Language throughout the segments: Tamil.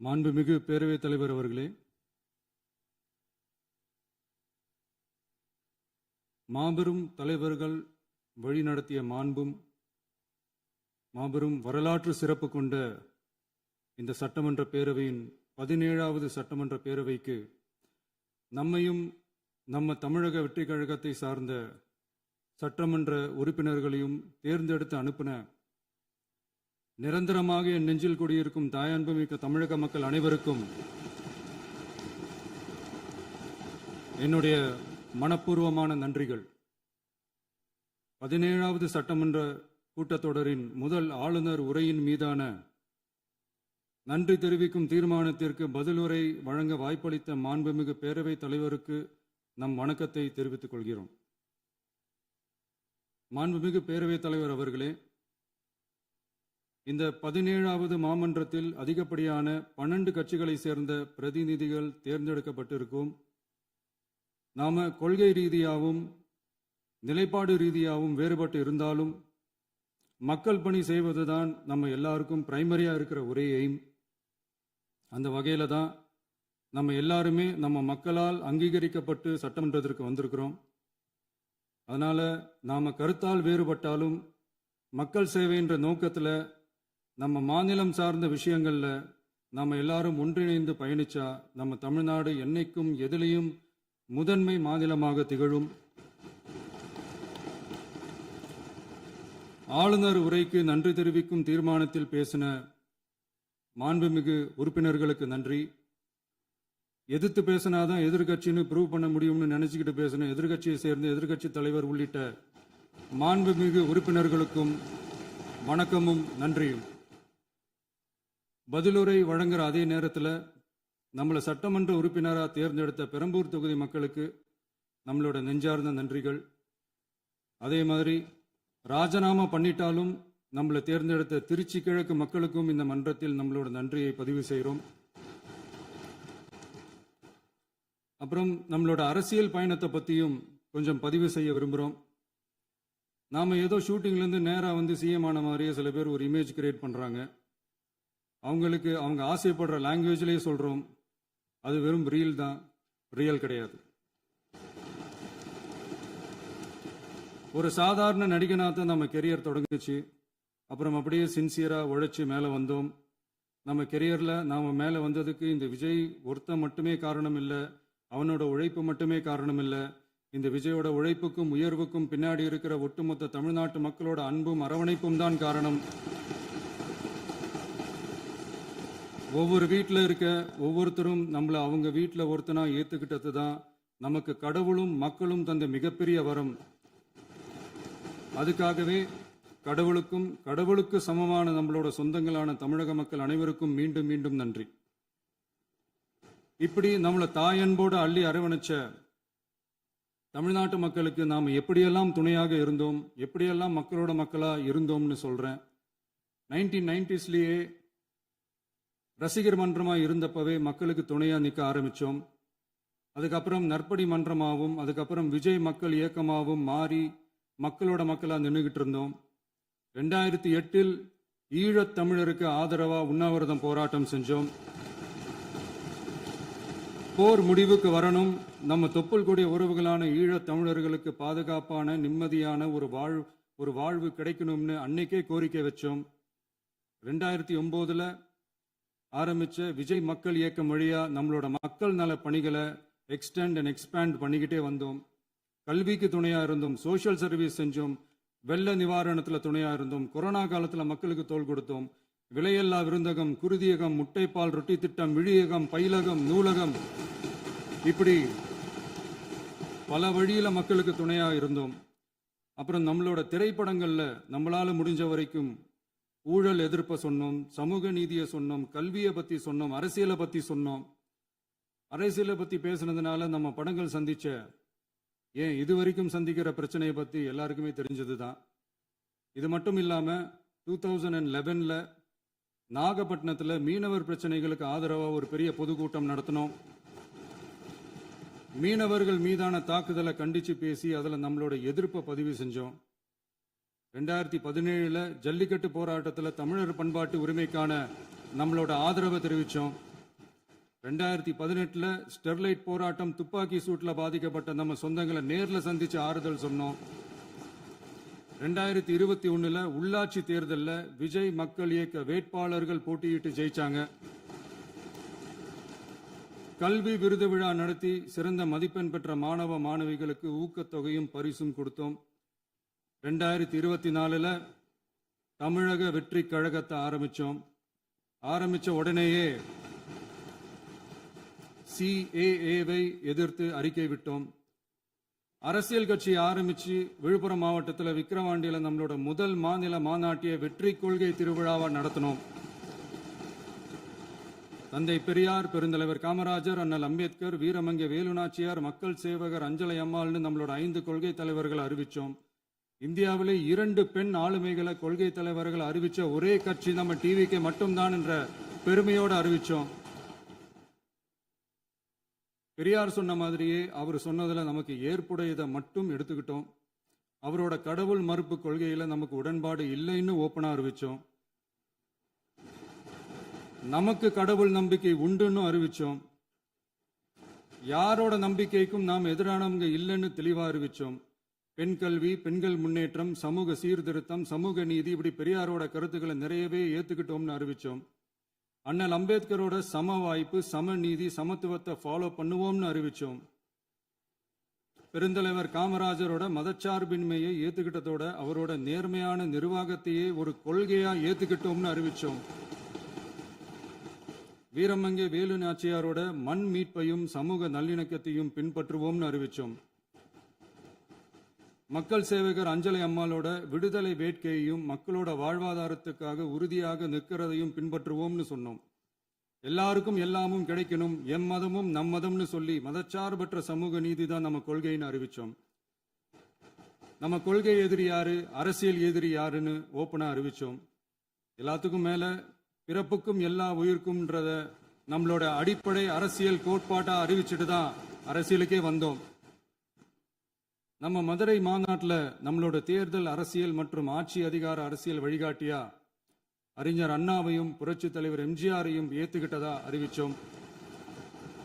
மாண்புமிகு பேரவைத் தலைவர் அவர்களே, மாபெரும் தலைவர்கள் வழிநடத்திய மாண்பும் மாபெரும் வரலாற்று சிறப்பு கொண்ட இந்த சட்டமன்ற பேரவையின் 17வது சட்டமன்ற பேரவைக்கு நம்மையும் நம்ம தமிழக வெற்றி கழகத்தை சார்ந்த சட்டமன்ற உறுப்பினர்களையும் தேர்ந்தெடுத்து அனுப்பின நிரந்தரமாக என் நெஞ்சில் குடியிருக்கும் தாயன்புமிக்க தமிழக மக்கள் அனைவருக்கும் என்னுடைய மனப்பூர்வமான நன்றிகள். 17வது சட்டமன்ற கூட்டத்தொடரின் முதல் ஆளுநர் உரையின் மீதான நன்றி தெரிவிக்கும் தீர்மானத்திற்கு பதிலுரை வழங்க வாய்ப்பளித்த மாண்புமிகு பேரவைத் தலைவருக்கு நம் வணக்கத்தை தெரிவித்துக் கொள்கிறோம். மாண்புமிகு பேரவைத் தலைவர் அவர்களே, இந்த 17வது மாமன்றத்தில் அதிகப்படியான 12 கட்சிகளை சேர்ந்த பிரதிநிதிகள் தேர்ந்தெடுக்கப்பட்டிருக்கும். நாம கொள்கை ரீதியாகவும் நிலைப்பாடு ரீதியாகவும் வேறுபட்டு இருந்தாலும் மக்கள் பணி செய்வதுதான் நம்ம எல்லாருக்கும் பிரைமரியா இருக்கிற ஒரே எய்ம். அந்த வகையில தான் நம்ம எல்லாருமே நம்ம மக்களால் அங்கீகரிக்கப்பட்டு சட்டமன்றத்திற்கு வந்திருக்கிறோம். அதனால நாம கருத்தால் வேறுபட்டாலும் மக்கள் சேவை என்ற நோக்கத்தில் நம்ம மாநிலம் சார்ந்த விஷயங்கள்ல நாம எல்லாரும் ஒன்றிணைந்து பயணிச்சா நம்ம தமிழ்நாடு என்னைக்கும் எதிலையும் முதன்மை மாநிலமாக திகழும். ஆளுநர் உரைக்கு நன்றி தெரிவிக்கும் தீர்மானத்தில் பேசின மாண்புமிகு உறுப்பினர்களுக்கு நன்றி. எதிர்த்து பேசினாதான் எதிர்கட்சின்னு ப்ரூவ் பண்ண முடியும்னு நினைச்சுக்கிட்டு பேசின எதிர்கட்சியை சேர்ந்த எதிர்கட்சி தலைவர் உள்ளிட்ட மாண்புமிகு உறுப்பினர்களுக்கும் வணக்கமும் நன்றியும். பதிலுரை வழங்குற அதே நேரத்தில் நம்மளை சட்டமன்ற உறுப்பினராக தேர்ந்தெடுத்த பெரம்பூர் தொகுதி மக்களுக்கு நம்மளோட நெஞ்சார்ந்த நன்றிகள். அதே மாதிரி ராஜினாமா பண்ணிட்டாலும் நம்மளை தேர்ந்தெடுத்த திருச்சி கிழக்கு மக்களுக்கும் இந்த மன்றத்தில் நம்மளோட நன்றியை பதிவு செய்கிறோம். அப்புறம் நம்மளோட அரசியல் பயணத்தை பற்றியும் கொஞ்சம் பதிவு செய்ய விரும்புகிறோம். நாம் ஏதோ ஷூட்டிங்லேருந்து நேராக வந்து சிஎம் ஆன மாதிரியே சில பேர் ஒரு இமேஜ் கிரியேட் பண்ணுறாங்க. அவங்களுக்கு அவங்க ஆசைப்படுற லாங்குவேஜ்லேயே சொல்கிறோம், அது வெறும் ரீல் தான், ரியல் கிடையாது. ஒரு சாதாரண நடிகனாக தான் நம்ம கெரியர் தொடங்குச்சு. அப்புறம் அப்படியே சின்சியராக உழைச்சி மேலே வந்தோம். நம்ம கெரியரில் நாம் மேலே வந்ததுக்கு இந்த விஜய் ஒருத்தன் மட்டுமே காரணம் இல்லை, அவனோட உழைப்பு மட்டுமே காரணம் இல்லை. இந்த விஜயோட உழைப்புக்கும் உயர்வுக்கும் பின்னாடி இருக்கிற ஒட்டுமொத்த தமிழ்நாட்டு மக்களோட அன்பும் அரவணைப்பும் தான் காரணம். ஒவ்வொரு வீட்டில் இருக்க ஒவ்வொருத்தரும் நம்மளை அவங்க வீட்டில் ஒருத்தனா ஏற்றுக்கிட்டது தான் நமக்கு கடவுளும் மக்களும் தந்த மிகப்பெரிய வரம். அதுக்காகவே கடவுளுக்கு சமமான நம்மளோட சொந்தங்களான தமிழக மக்கள் அனைவருக்கும் மீண்டும் மீண்டும் நன்றி. இப்படி நம்மளை தாயன்போடு அள்ளி அரவணைச்ச தமிழ்நாட்டு மக்களுக்கு நாம் எப்படியெல்லாம் துணையாக இருந்தோம், எப்படியெல்லாம் மக்களோட மக்களா இருந்தோம்னு சொல்றேன். 1990ஸ்லயே ரசிகர் மன்றமாக இருந்தப்பவே மக்களுக்கு துணையாக நிற்க ஆரம்பித்தோம். அதுக்கப்புறம் நற்படி மன்றமாகவும் அதுக்கப்புறம் விஜய் மக்கள் இயக்கமாகவும் மாறி மக்களோட மக்களாக நின்றுகிட்டு இருந்தோம். 2008 ஈழத் தமிழருக்கு ஆதரவாக உண்ணாவிரதம் போராட்டம் செஞ்சோம். போர் முடிவுக்கு வரணும், நம்ம தொப்புள் கூடிய உறவுகளான ஈழத் தமிழர்களுக்கு பாதுகாப்பான நிம்மதியான ஒரு வாழ்வு கிடைக்கணும்னு அன்னைக்கே கோரிக்கை வச்சோம். 2009 ஆரம்பிச்ச விஜய் மக்கள் இயக்கம் வழியா நம்மளோட மக்கள் நல பணிகளை எக்ஸ்டெண்ட் அண்ட் எக்ஸ்பேண்ட் பண்ணிக்கிட்டே வந்தோம். கல்விக்கு துணையா இருந்தோம், சோஷியல் சர்வீஸ் செஞ்சோம், வெள்ள நிவாரணத்தில் துணையா இருந்தோம், கொரோனா காலத்தில் மக்களுக்கு தோள் கொடுத்தோம். விலையில்லா விருந்தகம், குருதியகம், முட்டைப்பால் ரொட்டி திட்டம், விழியகம், பயிலகம், நூலகம், இப்படி பல வழியில மக்களுக்கு துணையா இருந்தோம். அப்புறம் நம்மளோட திரைப்படங்கள்ல நம்மளால முடிஞ்ச வரைக்கும் ஊழல் எதிர்ப்பை சொன்னோம், சமூக நீதியை சொன்னோம், கல்வியை பத்தி சொன்னோம், அரசியலை பத்தி சொன்னோம். அரசியலை பத்தி பேசுனதுனால நம்ம படங்கள் சந்திச்ச இது வரைக்கும் சந்திக்கிற பிரச்சனையை பத்தி எல்லாருக்குமே தெரிஞ்சதுதான். இது மட்டும் இல்லாம 2011 நாகப்பட்டினத்தில் மீனவர் பிரச்சனைகளுக்கு ஆதரவாக ஒரு பெரிய பொதுக்கூட்டம் நடத்தினோம். மீனவர்கள் மீதான தாக்குதலை கண்டிச்சு பேசி அதில் நம்மளோட எதிர்ப்பை பதிவு செஞ்சோம். 2017 ஜல்லிக்கட்டு போராட்டத்தில் தமிழர் பண்பாட்டு உரிமைக்கான நம்மளோட ஆதரவை தெரிவித்தோம். 2018 ஸ்டெர்லைட் போராட்டம் துப்பாக்கி சூட்ல பாதிக்கப்பட்ட நம்ம சொந்தங்களை நேர்ல சந்திச்சு ஆறுதல் சொன்னோம். 2021 உள்ளாட்சி தேர்தலில் விஜய் மக்கள் இயக்க வேட்பாளர்கள் போட்டியிட்டு ஜெயிச்சாங்க. கல்வி விருது விழா நடத்தி சிறந்த மதிப்பெண் பெற்ற மாணவ மாணவிகளுக்கு ஊக்கத்தொகையும் பரிசும் கொடுத்தோம். 2024 தமிழக வெற்றி கழகத்தை ஆரம்பிச்ச உடனேயே CAA-வை எதிர்த்து அறிக்கை விட்டோம். அரசியல் கட்சி ஆரம்பிச்சு விழுப்புரம் மாவட்டத்தில் விக்கிரவாண்டியில் நம்மளோட முதல் மாநில மாநாட்டிய வெற்றி கொள்கை திருவிழாவை நடத்தினோம். தந்தை பெரியார், பெருந்தலைவர் காமராஜர், அண்ணல் அம்பேத்கர், வீரமங்கை வேலுநாச்சியார், மக்கள் சேவகர் அஞ்சலை அம்மாள்னு நம்மளோட 5 கொள்கை தலைவர்களை அறிவிச்சோம். இந்தியாவிலே 2 பெண் ஆளுமைகளை கொள்கை தலைவர்கள் அறிவிச்ச ஒரே கட்சி நம்ம டிவிக்கு மட்டும்தான் என்ற பெருமையோடு அறிவிச்சோம். பெரியார் சொன்ன மாதிரியே அவர் சொன்னதுல நமக்கு ஏற்புடையதை மட்டும் எடுத்துக்கிட்டோம். அவரோட கடவுள் மறுப்பு கொள்கையில நமக்கு உடன்பாடு இல்லைன்னு ஓப்பனா அறிவிச்சோம். நமக்கு கடவுள் நம்பிக்கை உண்டுன்னு அறிவிச்சோம். யாரோட நம்பிக்கைக்கும் நாம் எதிரானவங்க இல்லைன்னு தெளிவா அறிவிச்சோம். பெண் கல்வி, பெண்கள் முன்னேற்றம், சமூக சீர்திருத்தம், சமூக நீதி, இப்படி பெரியாரோட கருத்துக்களை நிறையவே ஏத்துக்கிட்டோம்னு அறிவிச்சோம். அண்ணல் அம்பேத்கரோட சம வாய்ப்பு, சமநீதி, சமத்துவத்தை ஃபாலோ பண்ணுவோம்னு அறிவிச்சோம். பெருந்தலைவர் காமராஜரோட மதச்சார்பின்மையை ஏத்துக்கிட்டதோட அவரோட நேர்மையான நிர்வாகத்தையே ஒரு கொள்கையா ஏத்துக்கிட்டோம்னு அறிவிச்சோம். வீரமங்கை வேலு நாச்சியாரோட மண் மீட்பையும் சமூக நல்லிணக்கத்தையும் பின்பற்றுவோம்னு அறிவிச்சோம். மக்கள் சேவகர் அஞ்சலை அம்மாளோட விடுதலை வேட்கையையும் மக்களோட வாழ்வாதாரத்துக்காக உறுதியாக நிற்கிறதையும் பின்பற்றுவோம்னு சொன்னோம். எல்லாருக்கும் எல்லாமும் கிடைக்கணும், எம் மதமும் நம் மதம்னு சொல்லி மதச்சார்பற்ற சமூக நீதி தான் நம்ம கொள்கைன்னு அறிவிச்சோம். நம்ம கொள்கை எதிரி யாரு, அரசியல் எதிரி யாருன்னு ஓப்பனா அறிவிச்சோம். எல்லாத்துக்கும் மேல பிறப்புக்கும் எல்லா உயிர்க்கும்ன்றத நம்மளோட அடிப்படை அரசியல் கோட்பாட்டா அறிவிச்சுட்டு தான் அரசியலுக்கே வந்தோம். நம்ம மதுரை மாநாட்டில் நம்மளோட தேர்தல் அரசியல் மற்றும் ஆட்சி அதிகார அரசியல் வழிகாட்டியா அறிஞர் அண்ணாவையும் புரட்சி தலைவர் எம்ஜிஆரையும் ஏத்துக்கிட்டதா அறிவிச்சோம்.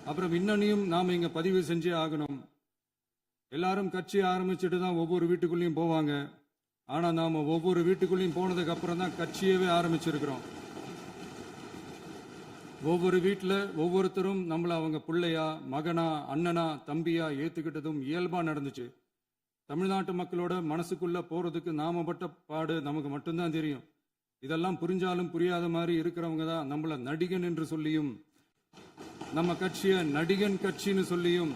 அப்புறம் இன்னனையும் நாம இங்க பதிவு செஞ்சே ஆகணும். எல்லாரும் கட்சி ஆரம்பிச்சுட்டு தான் ஒவ்வொரு வீட்டுக்குள்ளேயும் போவாங்க. ஆனா நாம ஒவ்வொரு வீட்டுக்குள்ளேயும் போனதுக்கு அப்புறம் தான் கட்சியவே ஆரம்பிச்சிருக்கிறோம். ஒவ்வொரு வீட்டில் ஒவ்வொருத்தரும் நம்மள அவங்க பிள்ளையா, மகனா, அண்ணனா, தம்பியா ஏத்துக்கிட்டதும் இயல்பா நடந்துச்சு. தமிழ்நாட்டு மக்களோட மனசுக்குள்ள போறதுக்கு நாம பட்ட பாடு நமக்கு மட்டும்தான் தெரியும். இதெல்லாம் புரிஞ்சாலும் புரியாத மாதிரி இருக்கிறவங்க தான் நம்மள நடிகன் என்று சொல்லியும் நம்ம கட்சியை நடிகன் கட்சின்னு சொல்லியும்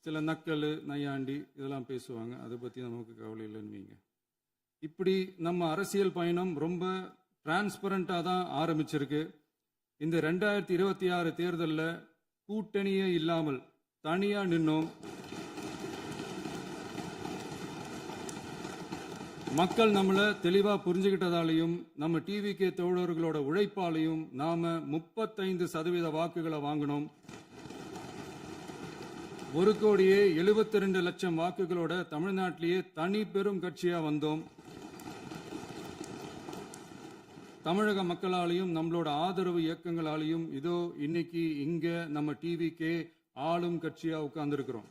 சில நக்கல், நையாண்டி இதெல்லாம் பேசுவாங்க. அதை பத்தி நமக்கு கவலை இல்லைன்னு வைங்க. இப்படி நம்ம அரசியல் பயணம் ரொம்ப டிரான்ஸ்பரண்டா தான் ஆரம்பிச்சிருக்கு. இந்த 2026 தேர்தலில் கூட்டணியே இல்லாமல் தனியா நின்னோம். மக்கள் நம்மளை தெளிவா புரிஞ்சுக்கிட்டதாலையும் நம்ம டிவிகே தோழர்களோட உழைப்பாலையும் நாம 35% வாக்குகளை வாங்கினோம். 1,72,00,000 வாக்குகளோட தமிழ்நாட்டிலேயே தனி பெரும் கட்சியா வந்தோம். தமிழக மக்களாலையும் நம்மளோட ஆதரவு இயக்கங்களாலையும் இதோ இன்னைக்கு இங்க நம்ம டிவிகே ஆளும் கட்சியா உட்கார்ந்துருக்கிறோம்.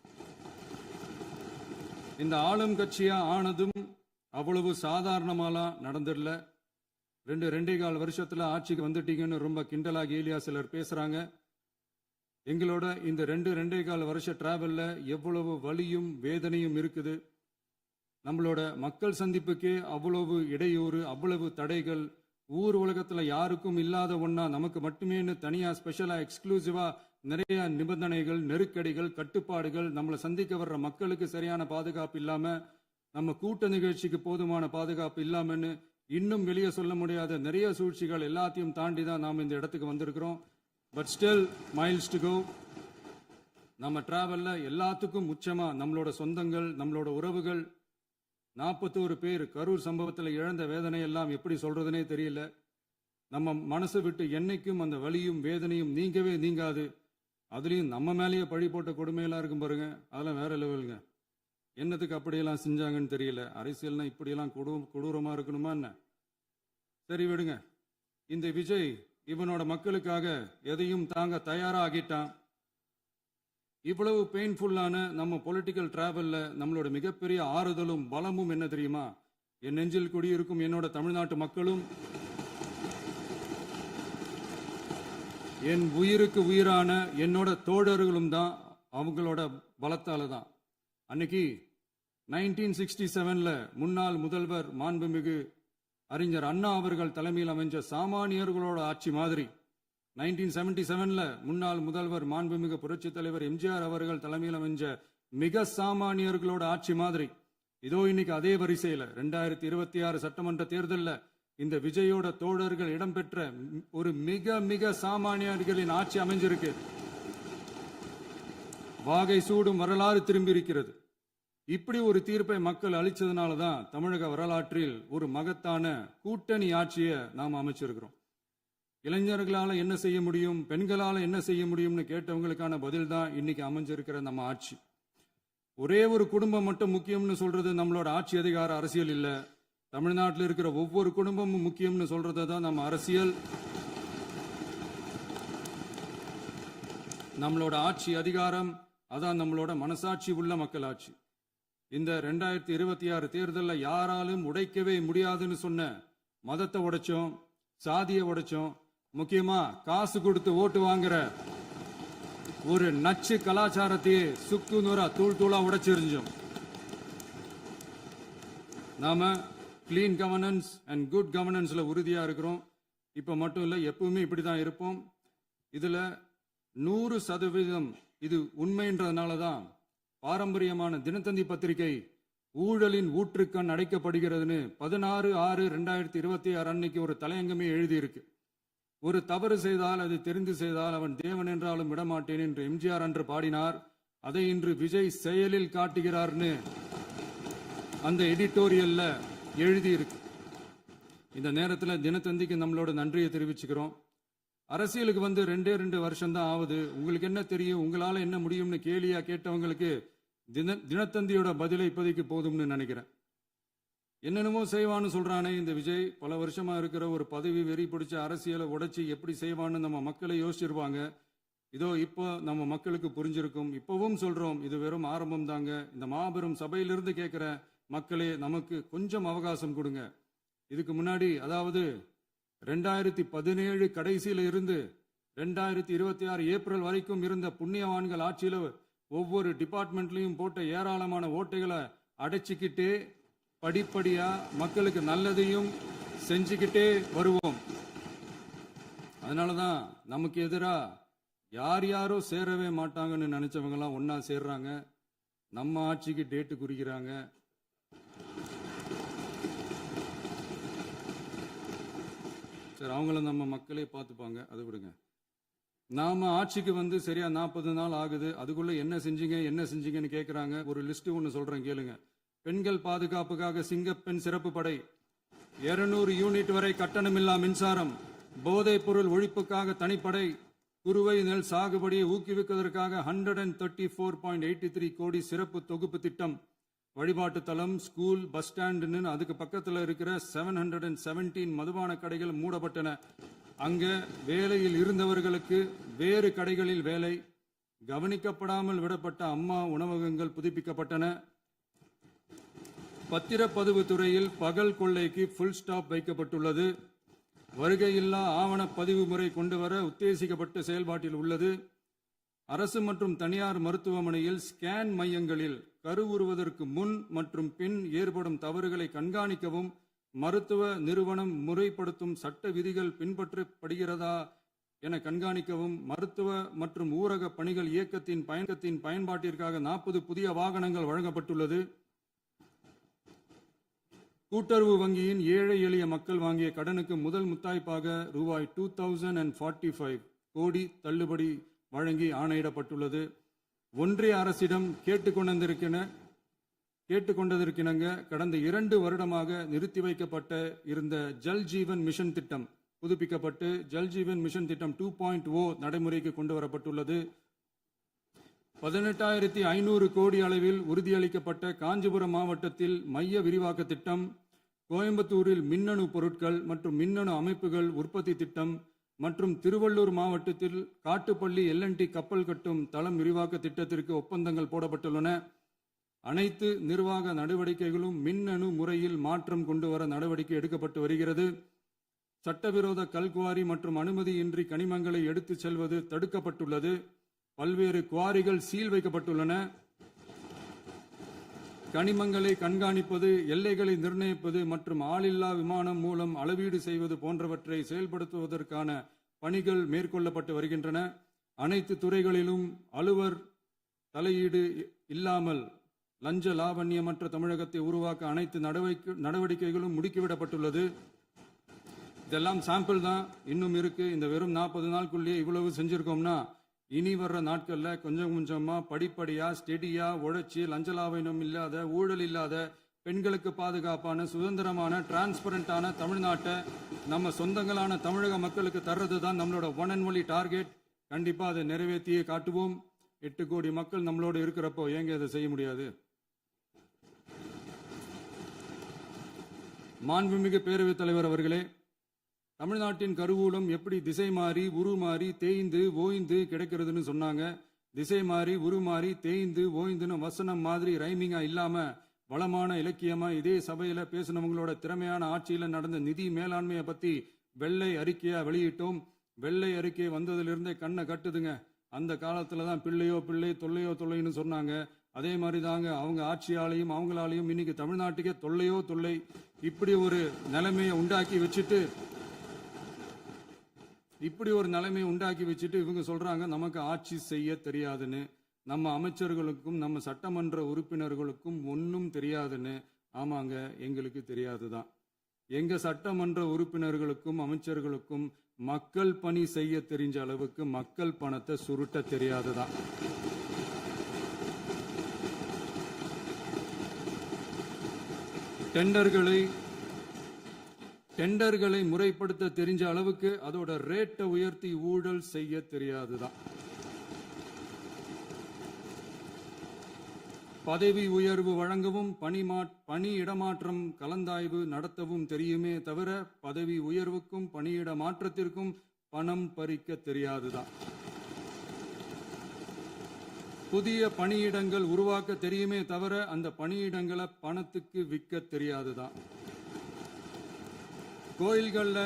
இந்த ஆளும் கட்சியா ஆனதும் அவ்வளவு சாதாரணமாலாம் நடந்துடல. 2.25 வருஷத்துல ஆட்சிக்கு வந்துட்டீங்கன்னு ரொம்ப கிண்டலா கேலியா சிலர் பேசுறாங்க. எங்களோட இந்த 2.25 வருஷ டிராவல்ல எவ்வளவு வலியும் வேதனையும் இருக்குது. நம்மளோட மக்கள் சந்திப்புக்கே அவ்வளவு இடையூறு, அவ்வளவு தடைகள், ஊர் உலகத்துல யாருக்கும் இல்லாத ஒன்னா நமக்கு மட்டுமேன்னு தனியா ஸ்பெஷலா எக்ஸ்க்ளூசிவா நிறைய நிபந்தனைகள், நெருக்கடிகள், கட்டுப்பாடுகள், நம்மளை சந்திக்க வர்ற மக்களுக்கு சரியான பாதுகாப்பு இல்லாம, நம்ம கூட்ட நிகழ்ச்சிக்கு போதுமான பாதுகாப்பு இல்லாமன்னு இன்னும் வெளியே சொல்ல முடியாத நிறைய சூழ்ச்சிகள் எல்லாத்தையும் தாண்டி தான் நாம் இந்த இடத்துக்கு வந்திருக்கிறோம். But still miles to go. நம்ம டிராவல்ல எல்லாத்துக்கும் முச்சமா நம்மளோட சொந்தங்கள், நம்மளோட உறவுகள், 41 பேர் கரூர் சம்பவத்தில் இழந்த வேதனை எல்லாம் எப்படி சொல்றதுனே தெரியல. நம்ம மனசை விட்டு என்னைக்கும் அந்த வலியும் வேதனையும் நீங்கவே நீங்காது. அதுலயும் நம்ம மேலேயே பழி போட்ட கொடுமையெல்லாம் இருக்கும் பாருங்க, அதெல்லாம் வேற லெவலுங்க. என்னத்துக்கு அப்படியெல்லாம் செஞ்சாங்கன்னு தெரியல. அரசியல்னா இப்படியெல்லாம் கொடூரமா இருக்கணுமா என்ன? சரி விடுங்க. இந்த விஜய் இவனோட மக்களுக்காக எதையும் தாங்க தயாராகிட்டான். இவ்வளவு பெயின்ஃபுல்லான நம்ம பொலிட்டிக்கல் டிராவல்ல நம்மளோட மிகப்பெரிய ஆறுதலும் பலமும் என்ன தெரியுமா? என் நெஞ்சில் குடியிருக்கும் என்னோட தமிழ்நாட்டு மக்களும், என் உயிருக்கு உயிரான என்னோட தோழர்களும் தான். அவங்களோட பலத்தால தான். அன்னைக்கு 1967ல முன்னாள் முதல்வர் மாண்புமிகு அறிஞர் அண்ணா அவர்கள் தலைமையில் அமைஞ்ச சாமானியர்களோட ஆட்சி மாதிரி, 1977ல முன்னாள் முதல்வர் மாண்புமிகு புரட்சித் தலைவர் எம்ஜிஆர் அவர்கள் தலைமையில் அமைஞ்ச மிக சாமானியர்களோட ஆட்சி மாதிரி, இதோ இன்னைக்கு அதே வரிசையில 2026 சட்டமன்ற தேர்தலில் இந்த விஜயோட தோழர்கள் இடம்பெற்ற ஒரு மிக மிக சாமானியர்களின் ஆட்சி அமைஞ்சிருக்கு. வாகை சூடும் வரலாறு திரும்பி இருக்கிறது. இப்படி ஒரு தீர்ப்பை மக்கள் அளிச்சதுனால தான் தமிழக வரலாற்றில் ஒரு மகத்தான கூட்டணி ஆட்சியை நாம் அமைச்சிருக்கிறோம். இளைஞர்களால என்ன செய்ய முடியும், பெண்களால என்ன செய்ய முடியும்னு கேட்டவங்களுக்கான பதில் தான் இன்னைக்கு அமைஞ்சிருக்கிற நம்ம ஆட்சி. ஒரே ஒரு குடும்பம் மட்டும் முக்கியம்னு சொல்றது நம்மளோட ஆட்சி அதிகார அரசியல் இல்ல. தமிழ்நாட்டில் இருக்கிற ஒவ்வொரு குடும்பமும் முக்கியம்னு சொல்றது தான் நம்ம அரசியல். நம்மளோட ஆட்சி அதிகாரம் அதான் நம்மளோட மனசாட்சி உள்ள மக்கள் ஆட்சி. இந்த 2026 தேர்தலில் யாராலும் உடைக்கவே முடியாதுன்னு சொன்ன மதத்தை உடைச்சோம், சாதியை உடைச்சோம், முக்கியமா காசு கொடுத்து ஓட்டு வாங்குற ஒரு நச்சு கலாச்சாரத்தையே சுக்கு நூறா தூள் தூளா உடைச்சிருந்தோம். நாம கிளீன் கவர்னன்ஸ் அண்ட் குட் கவர்னன்ஸ்ல உறுதியா இருக்கிறோம். இப்ப மட்டும் இல்ல, எப்பவுமே இப்படிதான் இருப்போம். இதுல 100% இது உண்மைன்றதுனால தான் பாரம்பரியமான தினத்தந்தி பத்திரிகை ஊழலின் ஊற்றுக்கண் அடைக்கப்படுகிறதுன்னு 16/6/2026 அன்னைக்கு ஒரு தலையங்கமே எழுதியிருக்கு. ஒரு தவறு செய்தால் அது தெரிந்து செய்தால் அவன் தேவன் என்றாலும் விடமாட்டேன் என்று எம்ஜிஆர் அன்று பாடினார். அதை இன்று விஜய் செயலில் காட்டுகிறார்னு அந்த எடிட்டோரியல்ல எழுதியிருக்கு. இந்த நேரத்தில் தினத்தந்திக்கு நம்மளோட நன்றியை தெரிவிச்சுக்கிறோம். அரசியலுக்கு வந்து 2 வருஷம் தான் ஆகுது. உங்களுக்கு என்ன தெரியும், உங்களால என்ன முடியும்னு கேலியா கேட்டவங்களுக்கு தினத்தந்தியோட பதிலை இப்போதைக்கு போதும்னு நினைக்கிறேன். என்னென்னமோ செய்வான்னு சொல்றானே இந்த விஜய், பல வருஷமா இருக்கிற ஒரு பதவி வெறி பிடிச்ச அரசியலை உடைச்சி எப்படி செய்வான்னு நம்ம மக்களை யோசிச்சிருவாங்க. இதோ இப்போ நம்ம மக்களுக்கு புரிஞ்சிருக்கும். இப்பவும் சொல்றோம், இது வெறும் ஆரம்பம் தாங்க. இந்த மாபெரும் சபையிலிருந்து கேட்கிற மக்களே, நமக்கு கொஞ்சம் அவகாசம் கொடுங்க. இதுக்கு முன்னாடி, அதாவது 2017 கடைசியில இருந்து 2026 ஏப்ரல் வரைக்கும் இருந்த புண்ணியவான்கள் ஆட்சியில ஒவ்வொரு டிபார்ட்மெண்ட்லயும் போட்ட ஏராளமான ஓட்டைகளை அடைச்சிக்கிட்டே படிப்படியா மக்களுக்கு நல்லதையும் செஞ்சுக்கிட்டே வருவோம். அதனாலதான் நமக்கு எதிரா யார் யாரோ சேரவே மாட்டாங்கன்னு நினைச்சவங்க எல்லாம் ஒன்னா சேர்றாங்க. நம்ம ஆட்சிக்கு டேட்டு குறிக்கிறாங்க. சரி, அவங்கள நம்ம மக்களே பார்த்துப்பாங்க, அதை விடுங்க. நாம ஆட்சிக்கு வந்து சரியா 40 நாள் ஆகுது. அதுக்குள்ள என்ன செஞ்சீங்கன்னு கேட்கிறாங்க. ஒரு லிஸ்ட் ஒன்று சொல்றேன் கேளுங்க. பெண்கள் பாதுகாப்புக்காக சிங்கப்பெண் சிறப்பு படை, 200 யூனிட் வரை கட்டணமில்லா மின்சாரம், போதைப் பொருள் ஒழிப்புக்காக தனிப்படை, குறுவை நெல் சாகுபடியை ஊக்குவிப்பதற்காக 134.83 கோடி சிறப்பு தொகுப்பு திட்டம், வழிபாட்டு தலம், ஸ்கூல், பஸ் ஸ்டாண்டுன்னு அதுக்கு பக்கத்தில் இருக்கிற 717 மதுபான கடைகள் மூடப்பட்டன. அங்க வேலையில் இருந்தவர்களுக்கு வேறு கடைகளில் வேலை, கவனிக்கப்படாமல் விடப்பட்ட அம்மா உணவகங்கள் புதுப்பிக்கப்பட்டன. பத்திரப்பதிவு துறையில் பகல் கொள்ளைக்கு ஃபுல் ஸ்டாப் வைக்கப்பட்டுள்ளது. வருகையில்லா ஆவண பதிவு முறை கொண்டுவர உத்தேசிக்கப்பட்ட செயல்பாட்டில் உள்ளது. அரசு மற்றும் தனியார் மருத்துவமனையில் ஸ்கேன் மையங்களில் கருவுறுவதற்கு முன் மற்றும் பின் ஏற்படும் தவறுகளை கண்காணிக்கவும், மருத்துவ நிறுவனம் முறைப்படுத்தும் சட்ட விதிகள் பின்பற்றப்படுகிறதா என கண்காணிக்கவும், மருத்துவ மற்றும் ஊரக பணிகள் இயக்கத்தின் பயன்பாட்டிற்காக 40 புதிய வாகனங்கள் வழங்கப்பட்டுள்ளது. கூட்டுறவு வங்கியின் ஏழை எளிய மக்கள் வாங்கிய கடனுக்கு முதல் முத்தாய்ப்பாக ரூபாய் 2045 கோடி தள்ளுபடி வழங்கி ஆணையிடப்பட்டுள்ளது. ஒன்றிய அரசிடம் கேட்டுக்கொண்டதற்கிணங்க கடந்த 2 வருடமாக நிறுத்தி வைக்கப்பட்ட இருந்த ஜல் ஜீவன் மிஷன் திட்டம் புதுப்பிக்கப்பட்டு ஜல் ஜீவன் மிஷன் திட்டம் 2.0 நடைமுறைக்கு கொண்டு வரப்பட்டுள்ளது. 18,500 கோடி அளவில் உறுதியளிக்கப்பட்ட காஞ்சிபுரம் மாவட்டத்தில் மைய விரிவாக்க திட்டம், கோயம்புத்தூரில் மின்னணு பொருட்கள் மற்றும் மின்னணு அமைப்புகள் உற்பத்தி திட்டம், மற்றும் திருவள்ளூர் மாவட்டத்தில் காட்டுப்பள்ளி LNT கப்பல் கட்டும் தளம் விரிவாக்க திட்டத்திற்கு ஒப்பந்தங்கள் போடப்பட்டுள்ளன. அனைத்து நிர்வாக நடவடிக்கைகளும் மின்னணு முறையில் மாற்றம் கொண்டு வர நடவடிக்கை எடுக்கப்பட்டு வருகிறது. சட்டவிரோத கல்குவாரி மற்றும் அனுமதியின்றி கனிமங்களை எடுத்துச் செல்வது தடுக்கப்பட்டுள்ளது. பல்வேறு குவாரிகள் சீல் வைக்கப்பட்டுள்ளன. கனிமங்களை கண்காணிப்பது, எல்லைகளை நிர்ணயிப்பது மற்றும் ஆளில்லா விமானம் மூலம் அளவீடு செய்வது போன்றவற்றை செயல்படுத்துவதற்கான பணிகள் மேற்கொள்ளப்பட்டு வருகின்றன. அனைத்து துறைகளிலும் அலுவலர் தலையீடு இல்லாமல் லஞ்ச லாவண்யமற்ற தமிழகத்தை உருவாக்க அனைத்து நடவடிக்கைகளும் முடுக்கிவிடப்பட்டுள்ளது. இதெல்லாம் சாம்பிள் தான், இன்னும் இருக்கு. இந்த வெறும் 40 நாளுக்குள்ளேயே இவ்வளவு செஞ்சிருக்கோம்னா இனி வர்ற நாட்கள்ல கொஞ்சம் கொஞ்சமா படிப்படியா ஸ்டெடியா உழைச்சி லஞ்ச லாவண்யம் இல்லாத, ஊழல் இல்லாத, பெண்களுக்கு பாதுகாப்பான, சுதந்திரமான, டிரான்ஸ்பரண்டான தமிழ்நாட்டை நம்ம சொந்தங்களான தமிழக மக்களுக்கு தர்றது தான் நம்மளோட ஒன் அண்ட் ஒன்லி டார்கெட். கண்டிப்பா அதை நிறைவேற்றியே காட்டுவோம். 8 கோடி மக்கள் நம்மளோட இருக்கிறப்போ ஏங்க இதை செய்ய முடியாது? மாண்புமிகு பேரவைத் தலைவர் அவர்களே, தமிழ்நாட்டின் கருவூலம் எப்படி திசை மாறி உருமாறி தேய்ந்து ஓய்ந்து கிடைக்கிறதுன்னு சொன்னாங்க. திசை மாறி உருமாறி தேய்ந்து ஓய்ந்துன்னு வசனம் மாதிரி ரைமிங்கா இல்லாம வளமான இலக்கியமா இதே சபையில பேசினவங்களோட திறமையான ஆட்சியில நடந்த நிதி மேலாண்மையை பத்தி வெள்ளை அறிக்கையா வெளியிட்டோம். வெள்ளை அறிக்கை வந்ததிலிருந்தே கண்ணை கட்டுதுங்க. அந்த காலத்துல தான் பிள்ளையோ பிள்ளை, தொல்லையோ தொல்லைன்னு சொன்னாங்க. அதே மாதிரி தாங்க அவங்க ஆட்சியாலையும் அவங்களாலையும் இன்னைக்கு தமிழ்நாட்டுக்கே தொல்லையோ தொல்லை. இப்படி ஒரு நிலைமையை உண்டாக்கி வச்சுட்டு இவங்க சொல்றாங்க நமக்கு ஆட்சி செய்ய தெரியாதுன்னு. நம்ம அமைச்சர்களுக்கும் நம்ம சட்டமன்ற உறுப்பினர்களுக்கும் ஒன்றும் தெரியாதுன்னு. ஆமாங்க, எங்களுக்கு தெரியாதுதான். எங்க சட்டமன்ற உறுப்பினர்களுக்கும் அமைச்சர்களுக்கும் மக்கள் பணி செய்ய தெரிஞ்ச அளவுக்கு மக்கள் பணத்தை சுருட்ட தெரியாதுதான். டெண்டர்களை முறைப்படுத்த தெரிஞ்ச அளவுக்கு அதோட ரேட்டை உயர்த்தி ஊழல் செய்ய தெரியாதுதான். பதவி உயர்வு வழங்கவும் பணி இடமாற்றம் கலந்தாய்வு நடத்தவும் தெரியுமே தவிர பதவி உயர்வுக்கும் பணியிட மாற்றத்திற்கும் பணம் பறிக்க தெரியாதுதான். புதிய பணியிடங்கள் உருவாக்க தெரியுமே தவிர அந்த பணியிடங்களை பணத்துக்கு விற்க தெரியாதுதான். கோயில்கள்ல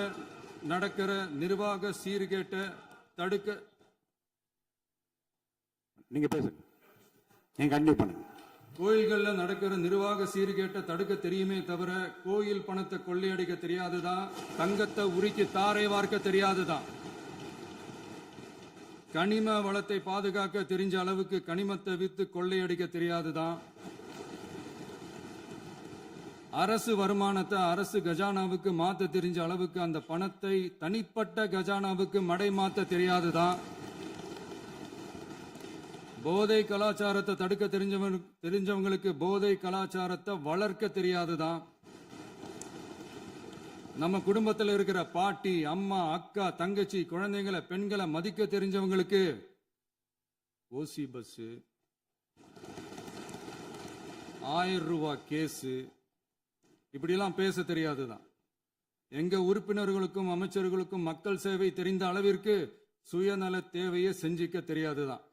நடக்கிற நிர்வாக சீர்கேட்டை தடுக்க நீங்க பேசுங்க, நீங்க கண்டிப்பா பண்ணுங்க. கோயில்கள்ல நடக்கிற நிர்வாக சீர்கேட்டை தடுக்க தெரியுமே தவிர கோயில் பணத்தை கொள்ளையடிக்க தெரியாதுதான். தங்கத்தை உருக்கி தாரை வார்க்க தெரியாதுதான். கனிம வளத்தை பாதுகாக்க தெரிஞ்ச அளவுக்கு கனிமத்தை வித்து கொள்ளையடிக்க தெரியாதுதான். அரசு வருமானத்தை அரசு கஜானாவுக்கு மாத்த தெரிஞ்ச அளவுக்கு அந்த பணத்தை தனிப்பட்ட கஜானாவுக்கு மடை மாத்த தெரியாதுதான். போதை கலாச்சாரத்தை தடுக்க தெரிஞ்சவங்களுக்கு போதை கலாச்சாரத்தை வளர்க்க தெரியாதுதான். நம்ம குடும்பத்தில் இருக்கிற பாட்டி, அம்மா, அக்கா, தங்கச்சி, குழந்தைங்களை, பெண்களை மதிக்க தெரிஞ்சவங்களுக்கு ஓசி பஸ், 1000 ரூபாய் கேஸ், இப்படியெல்லாம் பேச தெரியாதுதான். எங்க உறுப்பினர்களுக்கும் அமைச்சர்களுக்கும் மக்கள் சேவை தெரிந்த அளவிற்கு சுயநல தேவையை செஞ்சிக்க தெரியாதுதான்.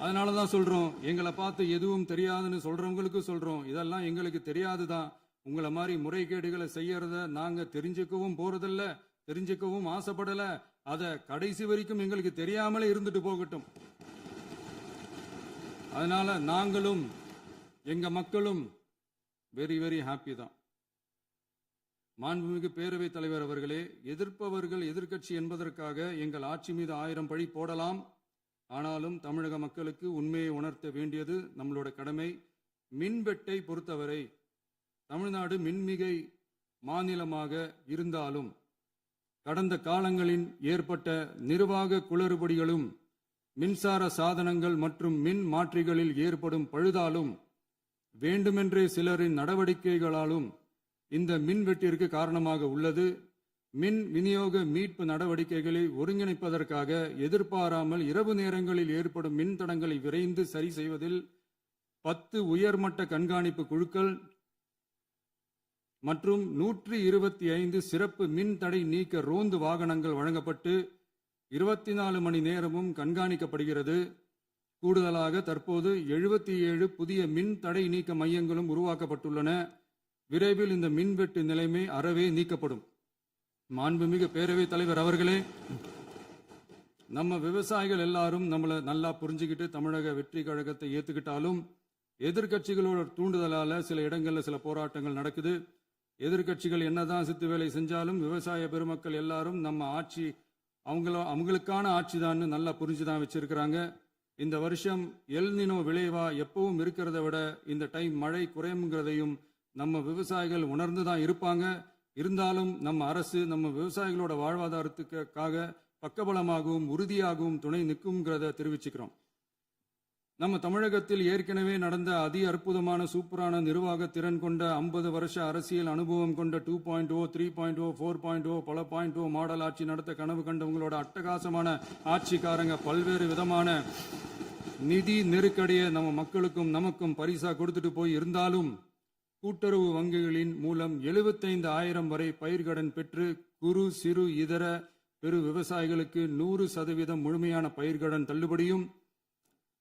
அதனாலதான் சொல்றோம், எங்களை பார்த்து எதுவும் தெரியாதுன்னு சொல்றவங்களுக்கு சொல்றோம், இதெல்லாம் எங்களுக்கு தெரியாதுதான். உங்களை மாதிரி முறைகேடுகளை செய்யறத நாங்க தெரிஞ்சுக்கவும் போறதில்ல, தெரிஞ்சுக்கவும் ஆசைப்படல. அத கடைசி வரைக்கும் எங்களுக்கு தெரியாமலே இருந்துட்டு போகட்டும். அதனால நாங்களும் எங்க மக்களும் வெரி வெரி ஹாப்பி தான். மாண்புமிகு பேரவைத் தலைவர் அவர்களே, எதிர்ப்பவர்கள் எதிர்க்கட்சி என்பதற்காக எங்கள் ஆட்சி மீது 1000 பழி போடலாம். ஆனாலும் தமிழக மக்களுக்கு உண்மையை உணர்த்த வேண்டியது நம்மளோட கடமை. மின்வெட்டை பொறுத்தவரை தமிழ்நாடு மின்மிகை மாநிலமாக இருந்தாலும் கடந்த காலங்களில் ஏற்பட்ட நிர்வாக குளறுபடிகளும் மின்சார சாதனங்கள் மற்றும் மின் மாற்றிகளில் ஏற்படும் பழுதாலும் வேண்டுமென்றே சிலரின் நடவடிக்கைகளாலும் இந்த மின்வெட்டிற்கு காரணமாக உள்ளது. மின் விநியோக மீட்பு நடவடிக்கைகளை ஒருங்கிணைப்பதற்காக எதிர்பாராமல் இரவு நேரங்களில் ஏற்படும் மின் தடங்களை விரைந்து சரி செய்வதில் 10 உயர்மட்ட கண்காணிப்பு குழுக்கள் மற்றும் 125 சிறப்பு மின் தடை நீக்க ரோந்து வாகனங்கள் வழங்கப்பட்டு 24 மணி நேரமும் கண்காணிக்கப்படுகிறது. கூடுதலாக தற்போது 77 புதிய மின் தடை நீக்க மையங்களும் உருவாக்கப்பட்டுள்ளன. விரைவில் இந்த மின்வெட்டு நிலைமை அறவே நீக்கப்படும். மாண்புமிகு பேரவைத் தலைவர் அவர்களே, நம்ம விவசாயிகள் எல்லாரும் நம்மளை நல்லா புரிஞ்சுக்கிட்டு தமிழக வெற்றி கழகத்தை ஏத்துக்கிட்டாலும் எதிர்க்கட்சிகளோட தூண்டுதலால சில இடங்கள்ல சில போராட்டங்கள் நடக்குது. எதிர்க்கட்சிகள் என்னதான் சித்து வேலை செஞ்சாலும் விவசாய பெருமக்கள் எல்லாரும் நம்ம ஆட்சி அவங்களுக்கான ஆட்சி தான் நல்லா புரிஞ்சுதான் வச்சிருக்கிறாங்க. இந்த வருஷம் எல்னினோ விளைவா எப்பவும் இருக்கிறத விட இந்த டைம் மழை குறையுங்கிறதையும் நம்ம விவசாயிகள் உணர்ந்துதான் இருப்பாங்க. இருந்தாலும் நம்ம அரசு நம்ம விவசாயிகளோட வாழ்வாதாரத்துக்காக பக்கபலமாகவும் உறுதியாகவும் துணை நிற்கும்ங்கிறத தெரிவிச்சுக்கிறோம். நம்ம தமிழகத்தில் ஏற்கனவே நடந்த அதி அற்புதமான சூப்பரான நிர்வாக திறன் கொண்ட 50 வருஷ அரசியல் அனுபவம் கொண்ட 2.0, 3.0, 4.0 பல 0.0 மாடல் ஆட்சி நடத்த கனவு கண்டவங்களோட அட்டகாசமான ஆட்சிக்காரங்க பல்வேறு விதமான நிதி நெருக்கடியை நம்ம மக்களுக்கும் நமக்கும் பரிசா கொடுத்துட்டு போய் இருந்தாலும் கூட்டுறவு வங்கிகளின் மூலம் 75,000 வரை பயிர்கடன் பெற்று குறு சிறு இதர பெரு விவசாயிகளுக்கு 100% முழுமையான பயிர்கடன் தள்ளுபடியும்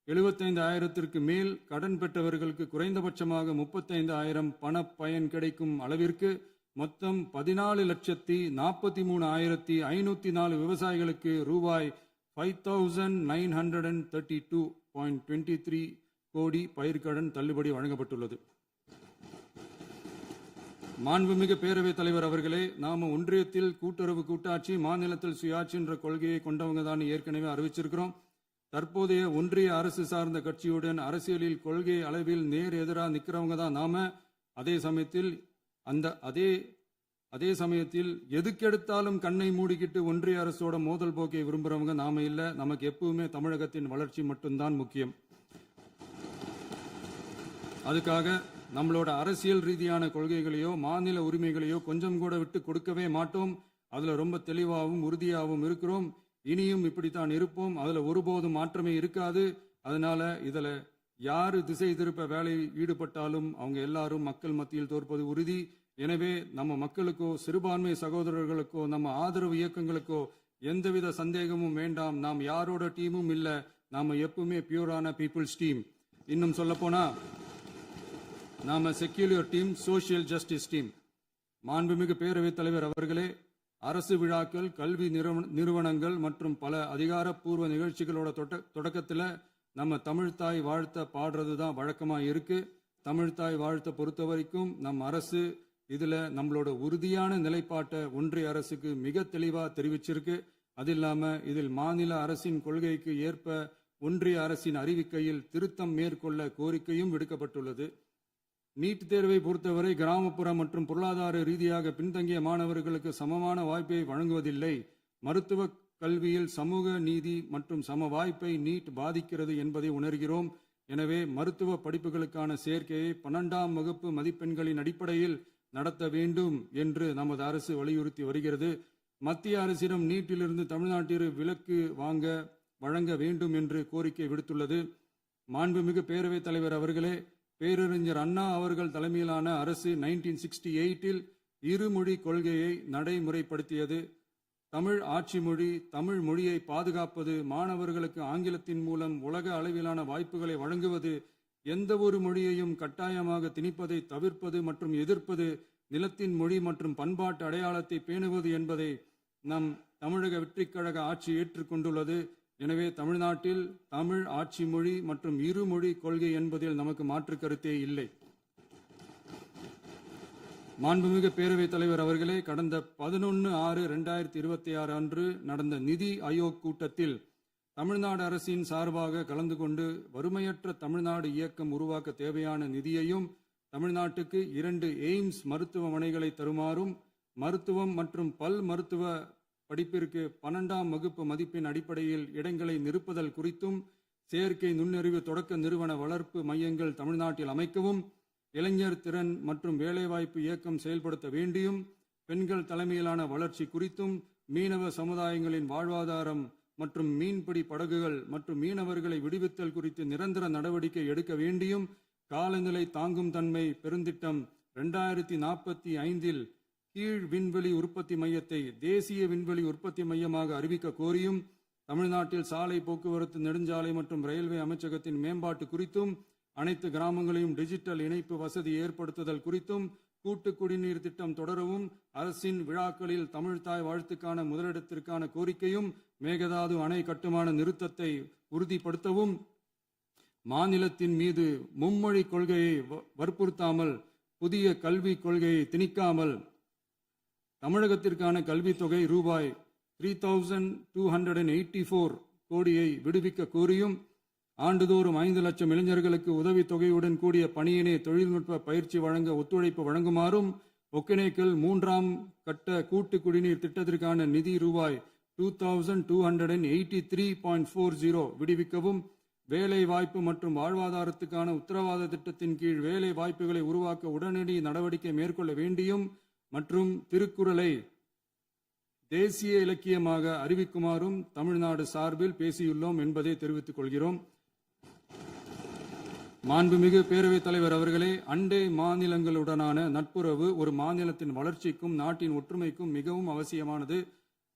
75,000க்கு மேல் கடன் பெற்றவர்களுக்கு குறைந்தபட்சமாக 35,000 பண பயன் கிடைக்கும் அளவிற்கு மொத்தம் 14,43,504 விவசாயிகளுக்கு ரூபாய் 5,932.23 கோடி பயிர்கடன் தள்ளுபடி வழங்கப்பட்டுள்ளது. மாண்புமிகு பேரவைத் தலைவர் அவர்களே, நாம ஒன்றியத்தில் கூட்டுறவு கூட்டாட்சி, மாநிலத்தில் சுயாட்சி என்ற கொள்கையை கொண்டவங்க தான் ஏற்கனவே அறிவிச்சிருக்கிறோம். தற்போதைய ஒன்றிய அரசு சார்ந்த கட்சியுடன் அரசியலில் கொள்கை அளவில் நேர் எதிராக நிற்கிறவங்க தான் நாம. அதே சமயத்தில் எதுக்கெடுத்தாலும் கண்ணை மூடிக்கிட்டு ஒன்றிய அரசோட மோதல் போக்கை விரும்புறவங்க நாம இல்ல. நமக்கு எப்பவுமே தமிழகத்தின் வளர்ச்சி மட்டும்தான் முக்கியம். அதுக்காக நம்மளோட அரசியல் ரீதியான கொள்கைகளையோ மாநில உரிமைகளையோ கொஞ்சம் கூட விட்டு கொடுக்கவே மாட்டோம். அதுல ரொம்ப தெளிவாகவும் உறுதியாகவும் இருக்கிறோம். இனியும் இப்படித்தான் இருப்போம். அதுல ஒருபோதும் மாற்றமே இருக்காது. அதனால இதுல யாரு திசை திருப்ப வேலையில் ஈடுபட்டாலும் அவங்க எல்லாரும் மக்கள் மத்தியில் தோற்பது உறுதி. எனவே நம்ம மக்களுக்கோ சிறுபான்மை சகோதரர்களுக்கோ நம்ம ஆதரவு இயக்கங்களுக்கோ எந்தவித சந்தேகமும் வேண்டாம். நாம் யாரோட டீமும் இல்ல. நாம எப்பவுமே பியூரான பீப்புள்ஸ் டீம். இன்னும் சொல்ல போனா நாம secular team, social justice team. மாண்புமிகு பேரவைத் தலைவர் அவர்களே, அரசு விழாக்கள், கல்வி நிறுவனங்கள் மற்றும் பல அதிகாரப்பூர்வ நிகழ்ச்சிகளோட தொடக்கத்தில் நம்ம தமிழ்தாய் வாழ்த்த பாடுறது தான் வழக்கமா இருக்கு. தமிழ்தாய் வாழ்த்த பொறுத்த வரைக்கும் நம் அரசு இதுல நம்மளோட உறுதியான நிலைப்பாட்டை ஒன்றிய அரசுக்கு மிக தெளிவா தெரிவிச்சிருக்கு. அது இல்லாம இதில் மாநில அரசின் கொள்கைக்கு ஏற்ப ஒன்றிய அரசின் அறிவிக்கையில் திருத்தம் மேற்கொள்ள கோரிக்கையும் விடுக்கப்பட்டுள்ளது. நீட் தேர்வை பொறுத்தவரை கிராமப்புற மற்றும் பொருளாதார ரீதியாக பின்தங்கிய மாணவர்களுக்கு சமமான வாய்ப்பை வழங்குவதில்லை. மருத்துவ கல்வியில் சமூக நீதி மற்றும் சம வாய்ப்பை நீட் பாதிக்கிறது என்பதை உணர்கிறோம். எனவே மருத்துவ படிப்புகளுக்கான சேர்க்கையை 12ஆம் வகுப்பு மதிப்பெண்களின் அடிப்படையில் நடத்த வேண்டும் என்று நமது அரசு வலியுறுத்தி வருகிறது. மத்திய அரசிடம் நீட்டிலிருந்து தமிழ்நாட்டிற்கு விலக்கு வழங்க வேண்டும் என்று கோரிக்கை விடுத்துள்ளது. மாண்புமிகு பேரவைத் தலைவர் அவர்களே, பேரறிஞர் அண்ணா அவர்கள் தலைமையிலான அரசு 1968 இருமொழி கொள்கையை நடைமுறைப்படுத்தியது. தமிழ் ஆட்சி மொழி, தமிழ் மொழியை பாதுகாப்பது, மாணவர்களுக்கு ஆங்கிலத்தின் மூலம் உலக அளவிலான வாய்ப்புகளை வழங்குவது, எந்த ஒரு மொழியையும் கட்டாயமாக திணிப்பதை தவிர்ப்பது மற்றும் எதிர்ப்பது, நிலத்தின் மொழி மற்றும் பண்பாட்டு அடையாளத்தை பேணுவது என்பதை நம் தமிழக வெற்றிக் கழக ஆட்சி ஏற்றுக்கொண்டுள்ளது. எனவே தமிழ்நாட்டில் தமிழ் ஆட்சி மொழி மற்றும் இருமொழி கொள்கை என்பதில் நமக்கு மாற்று கருத்தே இல்லை. மாண்புமிகு பேரவைத் தலைவர் அவர்களே, கடந்த 11/6/2026 அன்று நடந்த நிதி ஆயோக் கூட்டத்தில் தமிழ்நாடு அரசின் சார்பாக கலந்து கொண்டு வறுமையற்ற தமிழ்நாடு இயக்கம் உருவாக்க தேவையான நிதியையும், தமிழ்நாட்டுக்கு 2 எய்ம்ஸ் மருத்துவமனைகளை தருமாறும், மருத்துவம் மற்றும் பல் மருத்துவ படிப்பிற்கு 12ஆம் வகுப்பு மதிப்பெண் அடிப்படையில் இடங்களை நிரப்புதல் குறித்தும், செயற்கை நுண்ணறிவு தொடக்க நிறுவன வளர்ப்பு மையங்கள் தமிழ்நாட்டில் அமைக்கவும், இளைஞர் திறன் மற்றும் வேலைவாய்ப்பு இயக்கம் செயல்படுத்த வேண்டியும், பெண்கள் தலைமையிலான வளர்ச்சி குறித்தும், மீனவ சமுதாயங்களின் வாழ்வாதாரம் மற்றும் மீன்பிடி படகுகள் மற்றும் மீனவர்களை விடுவித்தல் குறித்து நிரந்தர நடவடிக்கை எடுக்க வேண்டியும், காலநிலை தாங்கும் தன்மை பெருந்திட்டம் 2045 கீழ் விண்வெளி உற்பத்தி மையத்தை தேசிய விண்வெளி உற்பத்தி மையமாக அறிவிக்க கோரியும், தமிழ்நாட்டில் சாலை போக்குவரத்து, நெடுஞ்சாலை மற்றும் ரயில்வே அமைச்சகத்தின் மேம்பாட்டு குறித்தும், அனைத்து கிராமங்களையும் டிஜிட்டல் இணைப்பு வசதி ஏற்படுத்துதல் குறித்தும், கூட்டு குடிநீர் திட்டம் தொடரவும், அரசின் விழாக்களில் தமிழ்தாய் வாழ்த்துக்கான முதலிடத்திற்கான கோரிக்கையும், மேகதாது அணை கட்டுமான நிறுத்தத்தை உறுதிப்படுத்தவும், மாநிலத்தின் மீது மும்மொழி கொள்கையை வற்புறுத்தாமல், புதிய கல்விக் கொள்கையை திணிக்காமல், தமிழகத்திற்கான கல்வித்தொகை ரூபாய் 3284 கோடியை விடுவிக்க கோரியும், ஆண்டுதோறும் 5 லட்சம் இளைஞர்களுக்கு உதவித்தொகையுடன் கூடிய பணியினை தொழில்நுட்ப பயிற்சி வழங்க ஒத்துழைப்பு வழங்குமாறும், ஒகேனக்கல் 3ஆம் கட்ட கூட்டு குடிநீர் திட்டத்திற்கான நிதி ரூபாய் 2283.40 விடுவிக்கவும், வேலை வாய்ப்பு மற்றும் வாழ்வாதாரத்துக்கான உத்தரவாத திட்டத்தின் கீழ் வேலை வாய்ப்புகளை உருவாக்க உடனடி நடவடிக்கை மேற்கொள்ள வேண்டியும் மற்றும் திருக்குறளை தேசிய இலக்கியமாக அறிவிக்குமாறும் தமிழ்நாடு சார்பில் பேசியுள்ளோம் என்பதை தெரிவித்துக் கொள்கிறோம். மாண்புமிகு பேரவைத் தலைவர் அவர்களே, அண்டை மாநிலங்களுடனான நட்புறவு ஒரு மாநிலத்தின் வளர்ச்சிக்கும் நாட்டின் ஒற்றுமைக்கும் மிகவும் அவசியமானது.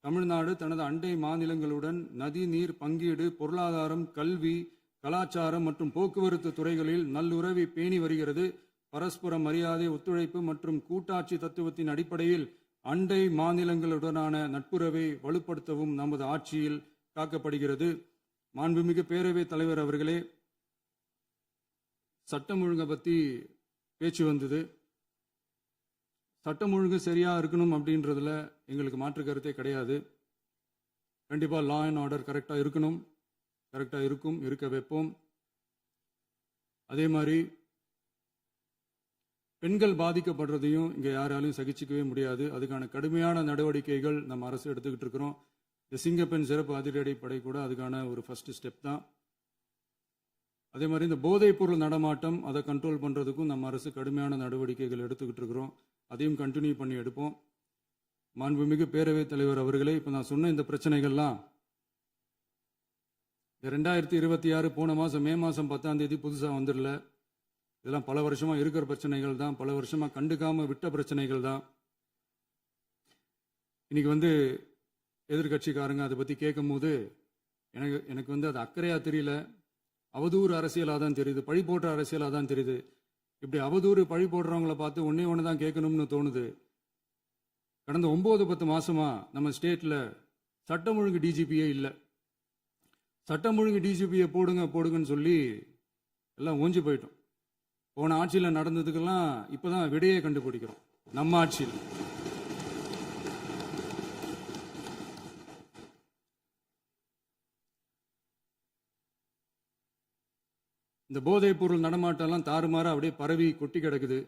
தமிழ்நாடு தனது அண்டை மாநிலங்களுடன் நதி நீர் பங்கீடு, பொருளாதாரம், கல்வி, கலாச்சாரம் மற்றும் போக்குவரத்து துறைகளில் நல்லுறவை பேணி வருகிறது. பரஸ்பர மரியாதை, ஒத்துழைப்பு மற்றும் கூட்டாட்சி தத்துவத்தின் அடிப்படையில் அண்டை மாநிலங்களுடனான நட்புறவை வலுப்படுத்தவும் நமது ஆட்சியில் காக்கப்படுகிறது. மாண்புமிகு பேரவைத் தலைவர் அவர்களே, சட்டம் ஒழுங்கை பற்றி பேச்சு வந்தது. சட்டம் ஒழுங்கு சரியா இருக்கணும் அப்படின்றதுல எங்களுக்கு மாற்று கருத்தே கிடையாது. கண்டிப்பா லா அண்ட் ஆர்டர் கரெக்டா இருக்கணும், கரெக்டா இருக்கும், இருக்க வைப்போம். அதே மாதிரி பெண்கள் பாதிக்கப்படுறதையும் இங்க யாராலையும் சகிச்சுக்கவே முடியாது. அதுக்கான கடுமையான நடவடிக்கைகள் நம்ம அரசு எடுத்துக்கிட்டு இருக்கிறோம். இந்த சிங்கப்பெண் சிறப்பு அதிரடிப்படை கூட அதுக்கான ஒரு ஃபர்ஸ்ட் ஸ்டெப் தான். அதே மாதிரி இந்த போதைப் பொருள் நடமாட்டம், அதை கண்ட்ரோல் பண்றதுக்கும் நம்ம அரசு கடுமையான நடவடிக்கைகள் எடுத்துக்கிட்டு இருக்கிறோம். அதையும் கண்டினியூ பண்ணி எடுப்போம். மாண்புமிகு பேரவைத் தலைவர் அவர்களே, இப்போ நான் சொன்ன இந்த பிரச்சனைகள்லாம் 2026 போன மாதம் மே மாதம் 10ஆம் தேதி புதுசாக வந்துடல. இதெல்லாம் பல வருஷமா இருக்கிற பிரச்சனைகள் தான், பல வருஷமா கண்டுக்காம விட்ட பிரச்சனைகள் தான். இன்னைக்கு எதிர்கட்சிக்காரங்க அதை பற்றி கேட்கும் போது எனக்கு அது அக்கறையா தெரியல, அவதூறு அரசியலாக தான் தெரியுது, பழி போடுற அரசியலாக தான் தெரியுது. இப்படி அவதூறு பழி போடுறவங்களை பார்த்து ஒன்னே ஒன்று தான் கேட்கணும்னு தோணுது. கடந்த 9-10 மாசமா நம்ம ஸ்டேட்ல சட்டம் ஒழுங்கு டிஜிபியே இல்லை. சட்டம் ஒழுங்கு டிஜிபியை போடுங்கன்னு சொல்லி எல்லாம் ஓஞ்சி போயிட்டோம். போன ஆட்சியில் நடந்ததுக்கெல்லாம் இப்பதான் விடையே கண்டுபிடிக்கிறோம் நம்ம ஆட்சியில். இந்த போதைப் பொருள் நடமாட்டம்லாம் தாறுமாற அப்படியே பரவி கொட்டி கிடக்குது.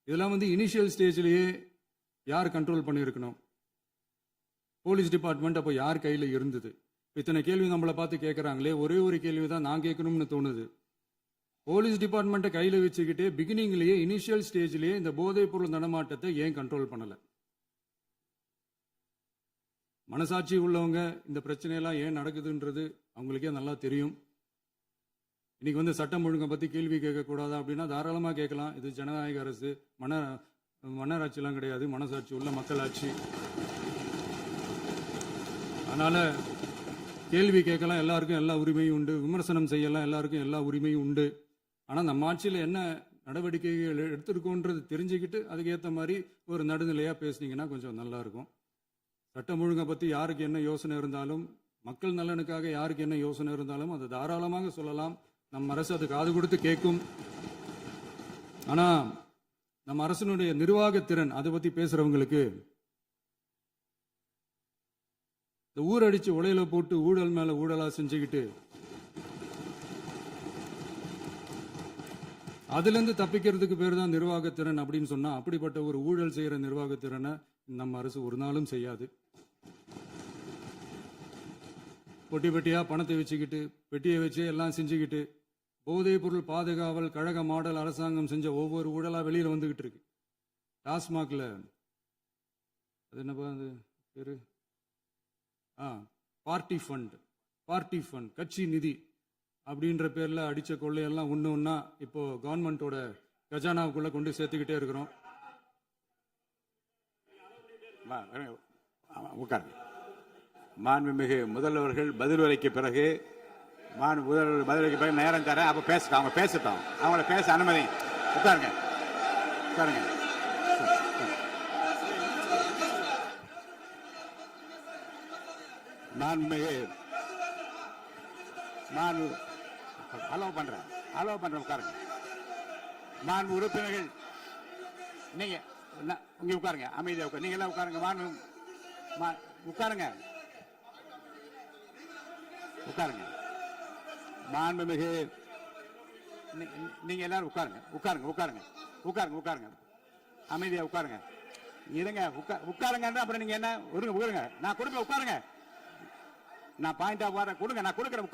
இதெல்லாம் இனிஷியல் ஸ்டேஜ்லயே யார் கண்ட்ரோல் பண்ணியிருக்கணும்? போலீஸ் டிபார்ட்மெண்ட் அப்போ யார் கையில் இருந்தது? இத்தனை கேள்வி நம்மளை பார்த்து கேட்குறாங்களே, ஒரே ஒரு கேள்வி தான் நான் கேட்கணும்னு தோணுது. போலீஸ் டிபார்ட்மெண்ட்டை கையில் வச்சுக்கிட்டே பிகினிங்லேயே இனிஷியல் ஸ்டேஜ்லேயே இந்த போதைப் பொருள் நடமாட்டத்தை ஏன் கண்ட்ரோல் பண்ணலை? மனசாட்சி உள்ளவங்க இந்த பிரச்சனையெல்லாம் ஏன் நடக்குதுன்றது அவங்களுக்கே நல்லா தெரியும். இன்னைக்கு சட்டம் ஒழுங்கை பற்றி கேள்வி கேட்கக்கூடாதா அப்படின்னா தாராளமாக கேட்கலாம். இது ஜனநாயக அரசு, மன்னராட்சியெல்லாம் கிடையாது, மனசாட்சி உள்ள மக்களாட்சி. அதனால கேள்வி கேட்கலாம், எல்லாருக்கும் எல்லா உரிமையும் உண்டு. விமர்சனம் செய்யலாம், எல்லாருக்கும் எல்லா உரிமையும் உண்டு. ஆனால் நம்ம ஆட்சியில் என்ன நடவடிக்கைகள் எடுத்திருக்கோன்றது தெரிஞ்சுக்கிட்டு அதுக்கேற்ற மாதிரி ஒரு நடுநிலையாக பேசுனீங்கன்னா கொஞ்சம் நல்லா இருக்கும். சட்டம் ஒழுங்கை பற்றி யாருக்கு என்ன யோசனை இருந்தாலும், மக்கள் நலனுக்காக யாருக்கு என்ன யோசனை இருந்தாலும் அதை தாராளமாக சொல்லலாம். நம்ம அரசு அது காது கொடுத்து கேட்கும். ஆனால் நம்ம அரசினுடைய நிர்வாகத்திறன் அதை பற்றி பேசுறவங்களுக்கு இந்த ஊரடிச்சு உலையில போட்டு ஊழல் மேல ஊழலா செஞ்சுக்கிட்டு அதுல இருந்து தப்பிக்கிறதுக்கு பேர் தான் நிர்வாகத்திறன் அப்படின்னு சொன்னா, அப்படிப்பட்ட ஒரு ஊழல் செய்யற நிர்வாகத்திறனை நம்ம அரசு ஒரு நாளும் செய்யாது. பொட்டி பெட்டியா பணத்தை வச்சுக்கிட்டு, பெட்டியை வச்சு எல்லாம் செஞ்சுக்கிட்டு, போதைப் பொருள் பாதுகாவல் கழக மாடல் அரசாங்கம் செஞ்ச ஒவ்வொரு ஊழலா வெளியில வந்துகிட்டு இருக்கு. டாஸ்மாக்ல அது என்னப்பா அது பேரு, பார்ட்டி ஃபண்ட், கட்சி நிதி அப்படின்ற பேர்ல அடிச்ச கொள்ளையெல்லாம் ஒண்ணு ஒண்ணா இப்போ கவர்மெண்டோட கஜானாவுக்குள்ள கொண்டு சேர்த்துக்கிட்டே இருக்கிறோம். உட்காருங்க. மாண்புமிகு முதல்வர்கள் பதில் உரைக்கு பிறகு முதல்வர் பதிலுக்கு பிறகு நேரம் தரேன். அப்ப பேசட்டும், அவங்க பேசட்டும். அவங்கள பேச அனுமதி. உட்காருங்க, உட்காருங்க. மாண்புமிகு அலோவ் பண்றேன். உட்காருங்க. மாண்பு உறுப்பினர்கள் நீங்க இங்க உட்காருங்க, அமைதியா உட்காரு. நீங்க எல்லாம் உட்காருங்க. உட்காருங்க. மாண்புமிகு நீங்க எல்லாரும் உட்காருங்க. அமைதியா உட்காருங்க. இருங்க, உட்காருங்க. அப்புறம் நீங்க என்ன உட்காருங்க. நான் கொடுப்பேன், உட்காருங்க. நான் பாயிண்ட் ஆஃப் வர கொடுங்க, நான் கொடுக்குறேன்.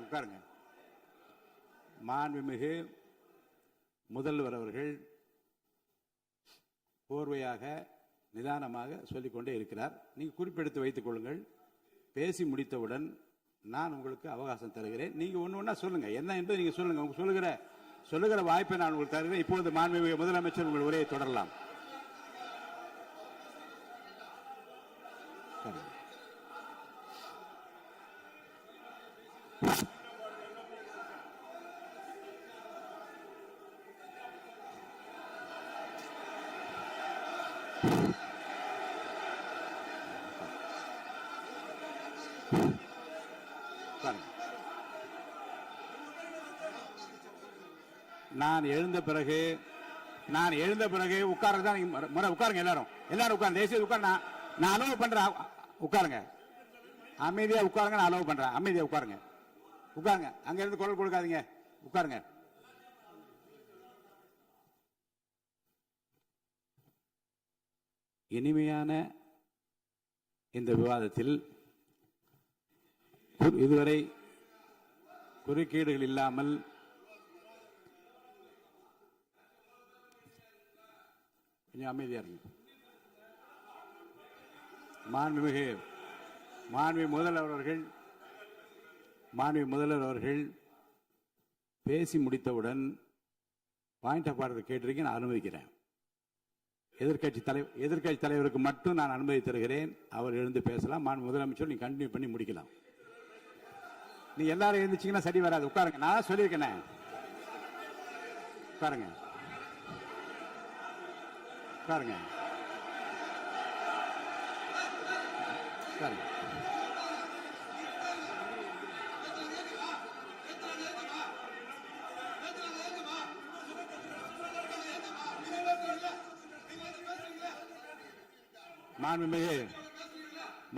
உட்காருங்க. மாண்புமிகு முதல்வர் அவர்கள் போர்வையாக நிதானமாக சொல்லிக்கொண்டே இருக்கிறார். நீங்க குறிப்பெடுத்து வைத்துக் கொள்ளுங்கள். பேசி முடித்தவுடன் நான் உங்களுக்கு அவகாசம் தருகிறேன். நீங்க ஒண்ணு சொல்லுங்க, என்ன என்று நீங்க சொல்லுங்க. உங்க சொல்லுகிற வாய்ப்பை நான் உங்களுக்கு தருகிறேன். இப்போது மாண்புமிகு முதலமைச்சர் உங்கள் உரையை தொடரலாம். நான் எழுந்த பிறகு உட்கார்றதான் முறை. உட்காருங்க, எல்லாரும் உட்கார்ந்து தேசிய உட்கார். நான் அலோவ் பண்றேன். உட்காருங்க, அமைதியா உட்காருங்க. நான் அலோவ் பண்றேன். அமைதியா உட்காருங்க. அங்க இருந்து குரல் கொடுக்காதீங்க. உட்காருங்க. இனிமையான இந்த விவாதத்தில் இதுவரை குறுக்கீடுகள் இல்லாமல் கொஞ்சம் அமைதியா இருங்க. மாண்புமிகு முதல்வர் அவர்கள் பேசி முடித்தவுடன் பாயிண்ட் ஆஃப் ஆர்டர் கேட்டிருக்கேன். நான் அனுமதிக்கிறேன். எதிர்க்கட்சி தலைவருக்கு மட்டும் நான் அனுமதி தருகிறேன். அவர் எழுந்து பேசலாம். மாண்பு முதலமைச்சர் நீங்க கண்டினியூ பண்ணி முடிக்கலாம். நீ எல்லாரும் எழுந்துச்சீங்கன்னா சரி வராது. உட்காருங்க. நான் சொல்லியிருக்கேன். உட்காருங்க.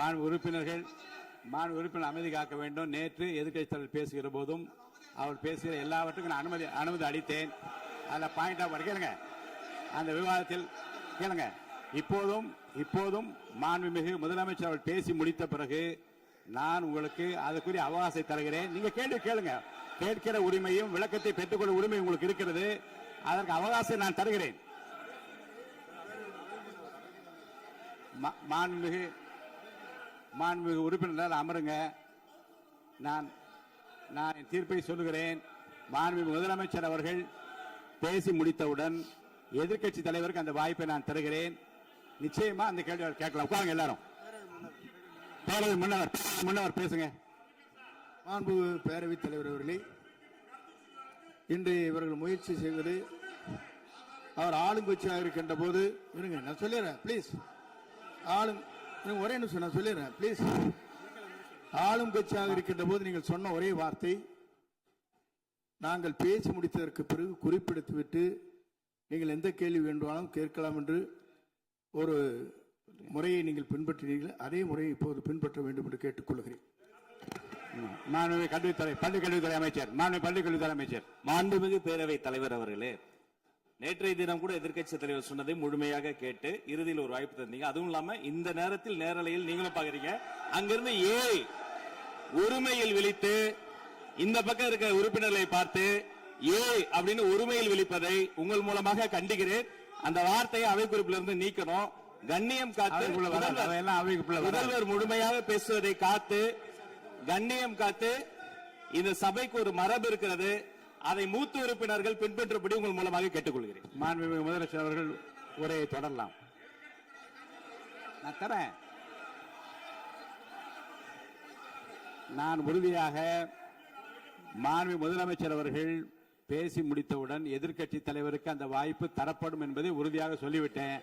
மாண்பு உறுப்பினர் அமைதி காக்க வேண்டும். நேற்று எதிர்க்கட்சி தலைவர் பேசுகிற போதும் அவர் பேசுகிற எல்லாவற்றுக்கும் நான் அனுமதி அளித்தேன். அதில் பாயிண்ட் ஆஃப் கேளுங்க. அந்த விவாதத்தில் கேளுங்க. இப்போதும் மாண்புமிகு முதலமைச்சர் அவர்கள் பேசி முடித்த பிறகு நான் உங்களுக்கு அதுக்குரிய அவகாசத்தை தருகிறேன். நீங்க கேள்வி கேளுங்க. கேட்கிற உரிமையும் விளக்கத்தை பெற்றுக்கொள்ள உரிமை உங்களுக்கு இருக்கிறது. அதற்கு அவகாசம் நான் தருகிறேன். மாண்புமிகு உறுப்பினர் அமருங்க. நான் என் தீர்ப்பை சொல்லுகிறேன். மாண்புமிகு முதலமைச்சர் அவர்கள் பேசி முடித்தவுடன் எதிர்க்கட்சி தலைவருக்கு அந்த வாய்ப்பை நான் தருகிறேன். நிச்சயமா அந்த கேள்வி கேட்கலாம். உட்காருங்க எல்லாரும். முன்னவர் பேசுங்க. மாண்பு பேரவைத் தலைவர் அவர்களே, இன்று இவர்கள் முயற்சி செய்வது அவர் ஆளுங்கட்சியாக இருக்கின்ற போது இருங்க, நான் சொல்லிடுறேன் ப்ளீஸ். ஒரே நிமிஷம் நான் சொல்லிடுறேன் ப்ளீஸ். ஆளும் கட்சியாக இருக்கின்ற போது நீங்கள் சொன்ன ஒரே வார்த்தை, நாங்கள் பேசி முடித்ததற்கு பிறகு குறிப்பிடுத்துவிட்டு நீங்கள் எந்த கேள்வி வேண்டுமானாலும் கேட்கலாம் என்று ஒரு முறையை நீங்கள் பின்பற்றினீர்கள். அதே முறையை இப்போது பின்பற்ற வேண்டும் என்று கேட்டுக்கொள்கிறேன். பள்ளிக்கல்வித்துறை அமைச்சர் மாண்புமிகு பேரவைத் தலைவர் அவர்களே, நேற்றைய தினம் கூட எதிர்க்கட்சி தலைவர் சொன்னதை முழுமையாக கேட்டு இறுதியில் ஒரு வாய்ப்பு தந்தீங்க. அதுவும் இல்லாம இந்த நேரத்தில் நேரலையில் நீங்களும் பாக்குறீங்க. அங்கிருந்து ஒருமையில் விழித்து இந்த பக்கம் இருக்கிற உறுப்பினர்களை பார்த்து அப்படின்னு ஒருமையில் விழிப்பதை உங்கள் மூலமாக கண்டிக்கிறேன். அந்த வார்த்தையை அவை குறிப்பிலிருந்து நீக்கணும். கண்ணியம் காத்து முதல்வர் முழுமையாக பேசுவதை காத்து கண்ணியம் காத்து இந்த சபைக்கு ஒரு மரபு இருக்கிறது. அதை மூத்த உறுப்பினர்கள் பின்பற்றும்படி உங்கள் மூலமாக கேட்டுக்கொள்கிறேன். மாண்புமிகு முதலமைச்சர் அவர்கள் உரையை தொடரலாம். நான் தரேன். நான் உறுதியாக மாண்புமிகு முதலமைச்சர் அவர்கள் பேசி முடித்தவுடன் எதிர்க்கட்சி தலைவருக்கு அந்த வாய்ப்பு தரப்படும் என்பதை உறுதியாக சொல்லிவிட்டேன்.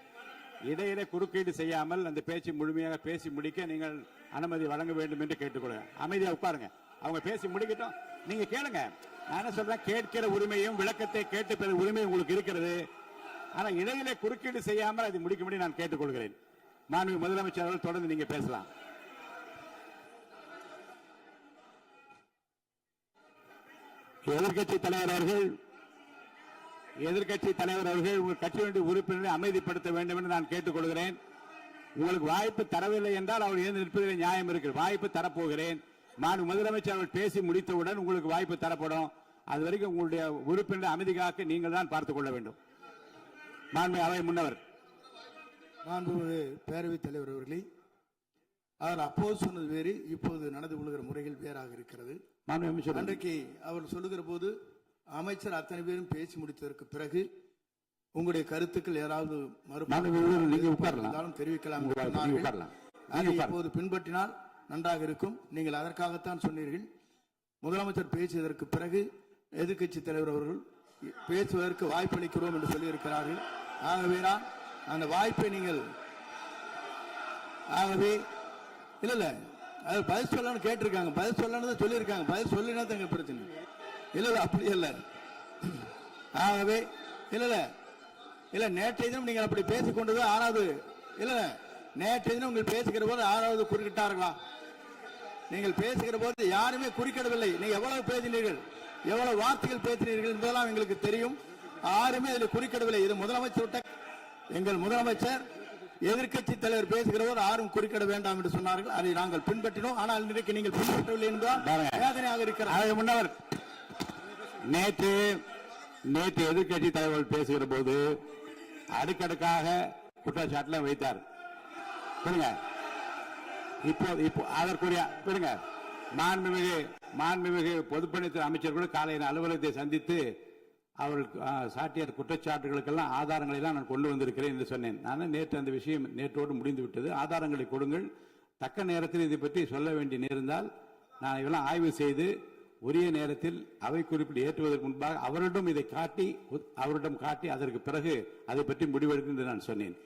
இடையிலே குறுக்கீடு செய்யாமல் அந்த பேச்சு முழுமையாக பேசி முடிக்க நீங்கள் அனுமதி வழங்க வேண்டும் என்று கேட்டுக்கொள்கிறேன். அமைதியா உட்காருங்க. அவங்க பேசி முடிக்கட்டும், நீங்க கேளுங்க. நான் என்ன சொல்றேன், கேட்கிற உரிமையும் விளக்கத்தை கேட்டு பெற உரிமை உங்களுக்கு இருக்கிறது. ஆனா இடையிலே குறுக்கீடு செய்யாமல் அதை முடிக்கும்படி நான் கேட்டுக்கொள்கிறேன். மாண்புமிகு முதலமைச்சர் அவர்கள் தொடர்ந்து நீங்க பேசலாம். எதிர்க்கட்சி தலைவர் அவர்கள் உங்கள் கட்சியினுடைய உறுப்பினரை அமைதிப்படுத்த வேண்டும் என்று நான் கேட்டுக்கொள்கிறேன். உங்களுக்கு வாய்ப்பு தரவில்லை என்றால் அவர் எழுந்து நிற்பதில் நியாயம் இருக்கு. வாய்ப்பு தரப்போகிறேன். நான் முதலமைச்சர் அவர்கள் பேசி முடித்தவுடன் உங்களுக்கு வாய்ப்பு தரப்படும். அது வரைக்கும் உங்களுடைய உறுப்பினரை அமைதி காக்க நீங்கள் தான் பார்த்துக் கொள்ள வேண்டும். மாண்புமிகு அவை முன்னவர். மாண்புமிகு பேரவைத் தலைவர் அவர்களே, அவர் அப்போது சொன்னது வேறு, இப்போது நடந்து கொள்கிற முறைகள் வேறாக இருக்கிறது. அன்றைக்கு அவர் சொல்லுகிற போது அமைச்சர் அத்தனை பேரும் பேசி முடித்ததற்கு பிறகு உங்களுடைய கருத்துக்கள் யாராவது தெரிவிக்கலாம். இப்போது பின்பற்றினால் நன்றாக இருக்கும். நீங்கள் அதற்காகத்தான் சொன்னீர்கள். முதலமைச்சர் பேசியதற்கு பிறகு எதிர்க்கட்சி தலைவர் அவர்கள் பேசுவதற்கு வாய்ப்பளிக்கிறோம் என்று சொல்லியிருக்கிறார்கள். ஆகவேதான் அந்த வாய்ப்பை நீங்கள் இல்ல அது பதில் சொல்லணும்னு கேட்டிருக்காங்க. பதில் சொல்லணும் சொல்லியிருக்காங்க. பதில் சொல்லினா தங்க பிரச்சனை இல்ல. அப்படி இல்ல. ஆகவே இல்ல நேற்றைய தினம் நீங்கள் அப்படி பேசிக் கொண்டது ஆறாவது இல்ல. நேற்றைய தினம் உங்கள் பேசுகிற போது ஆறாவது குறுக்கிட்டார்களா? நீங்கள் பேசுகிற போது யாருமே குறுக்கிடவில்லை. நீங்க எவ்வளவு பேசினீர்கள், எவ்வளவு வார்த்தைகள் பேசினீர்கள் என்பதெல்லாம் எங்களுக்கு தெரியும். யாருமே அதில் குறுக்கிடவில்லை. இது முதலமைச்சர், எங்கள் முதலமைச்சர் எதிர்க்கட்சி தலைவர் பேசுகிற போது யாரும் குறுக்கிட வேண்டாம் என்று சொன்னார்கள். அதை நாங்கள் பின்பற்றினோம். ஆனால் இன்றைக்கு நீங்கள் பின்பற்றவில்லை என்பதால் வேதனையாக இருக்கிறார். முன்னவர் நேற்று எதிர்க்கட்சி தலைவர் பேசுகிற போது அடுக்கடுக்காக குற்றச்சாட்டுல வைத்தார். இப்போ அதற்குரிய மாண்புமிகு பொதுப்பணித்துறை அமைச்சர் கூட காலையில் அலுவலகத்தை சந்தித்து அவர்கள் சாட்டிய குற்றச்சாட்டுகளுக்கெல்லாம் ஆதாரங்களை எல்லாம் நான் கொண்டு வந்திருக்கிறேன் என்று சொன்னேன். நான் நேற்று அந்த விஷயம் நேற்றோடு முடிந்து விட்டது. ஆதாரங்களை கொடுங்கள். தக்க நேரத்தில் இதை பற்றி சொல்ல வேண்டிய நேர்ந்தால் நான் இதெல்லாம் ஆய்வு செய்து உரிய நேரத்தில் அவை குறிப்பிட்டு ஏற்றுவதற்கு முன்பாக அவரிடம் காட்டி அதற்கு பிறகு அதை பற்றி முடிவெடுக்கும் என்று நான் சொன்னேன்.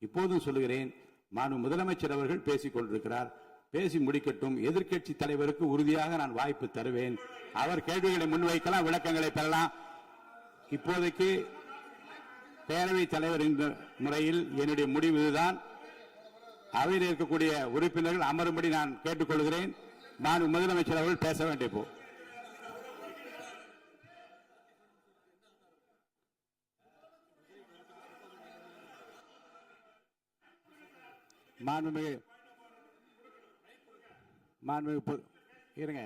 இப்போதும் சொல்லுகிறேன், மாண்புமிகு முதலமைச்சர் அவர்கள் பேசிக் கொண்டிருக்கிறார். பேசி முடிக்கட்டும். எதிர்க்கட்சி தலைவருக்கு உறுதியாக நான் வாய்ப்பு தருவேன். அவர் கேள்விகளை முன்வைக்கலாம், விளக்கங்களை பெறலாம். இப்போதைக்கு பேரவைத் தலைவர் என்ற முறையில் என்னுடைய முடிவு இதுதான். அவையில் இருக்கக்கூடிய உறுப்பினர்கள் அமரும்படி நான் கேட்டுக்கொள்கிறேன். நான் முதலமைச்சர் அவர்கள் பேச வேண்டிய போ மாண்புமிகு இருங்க.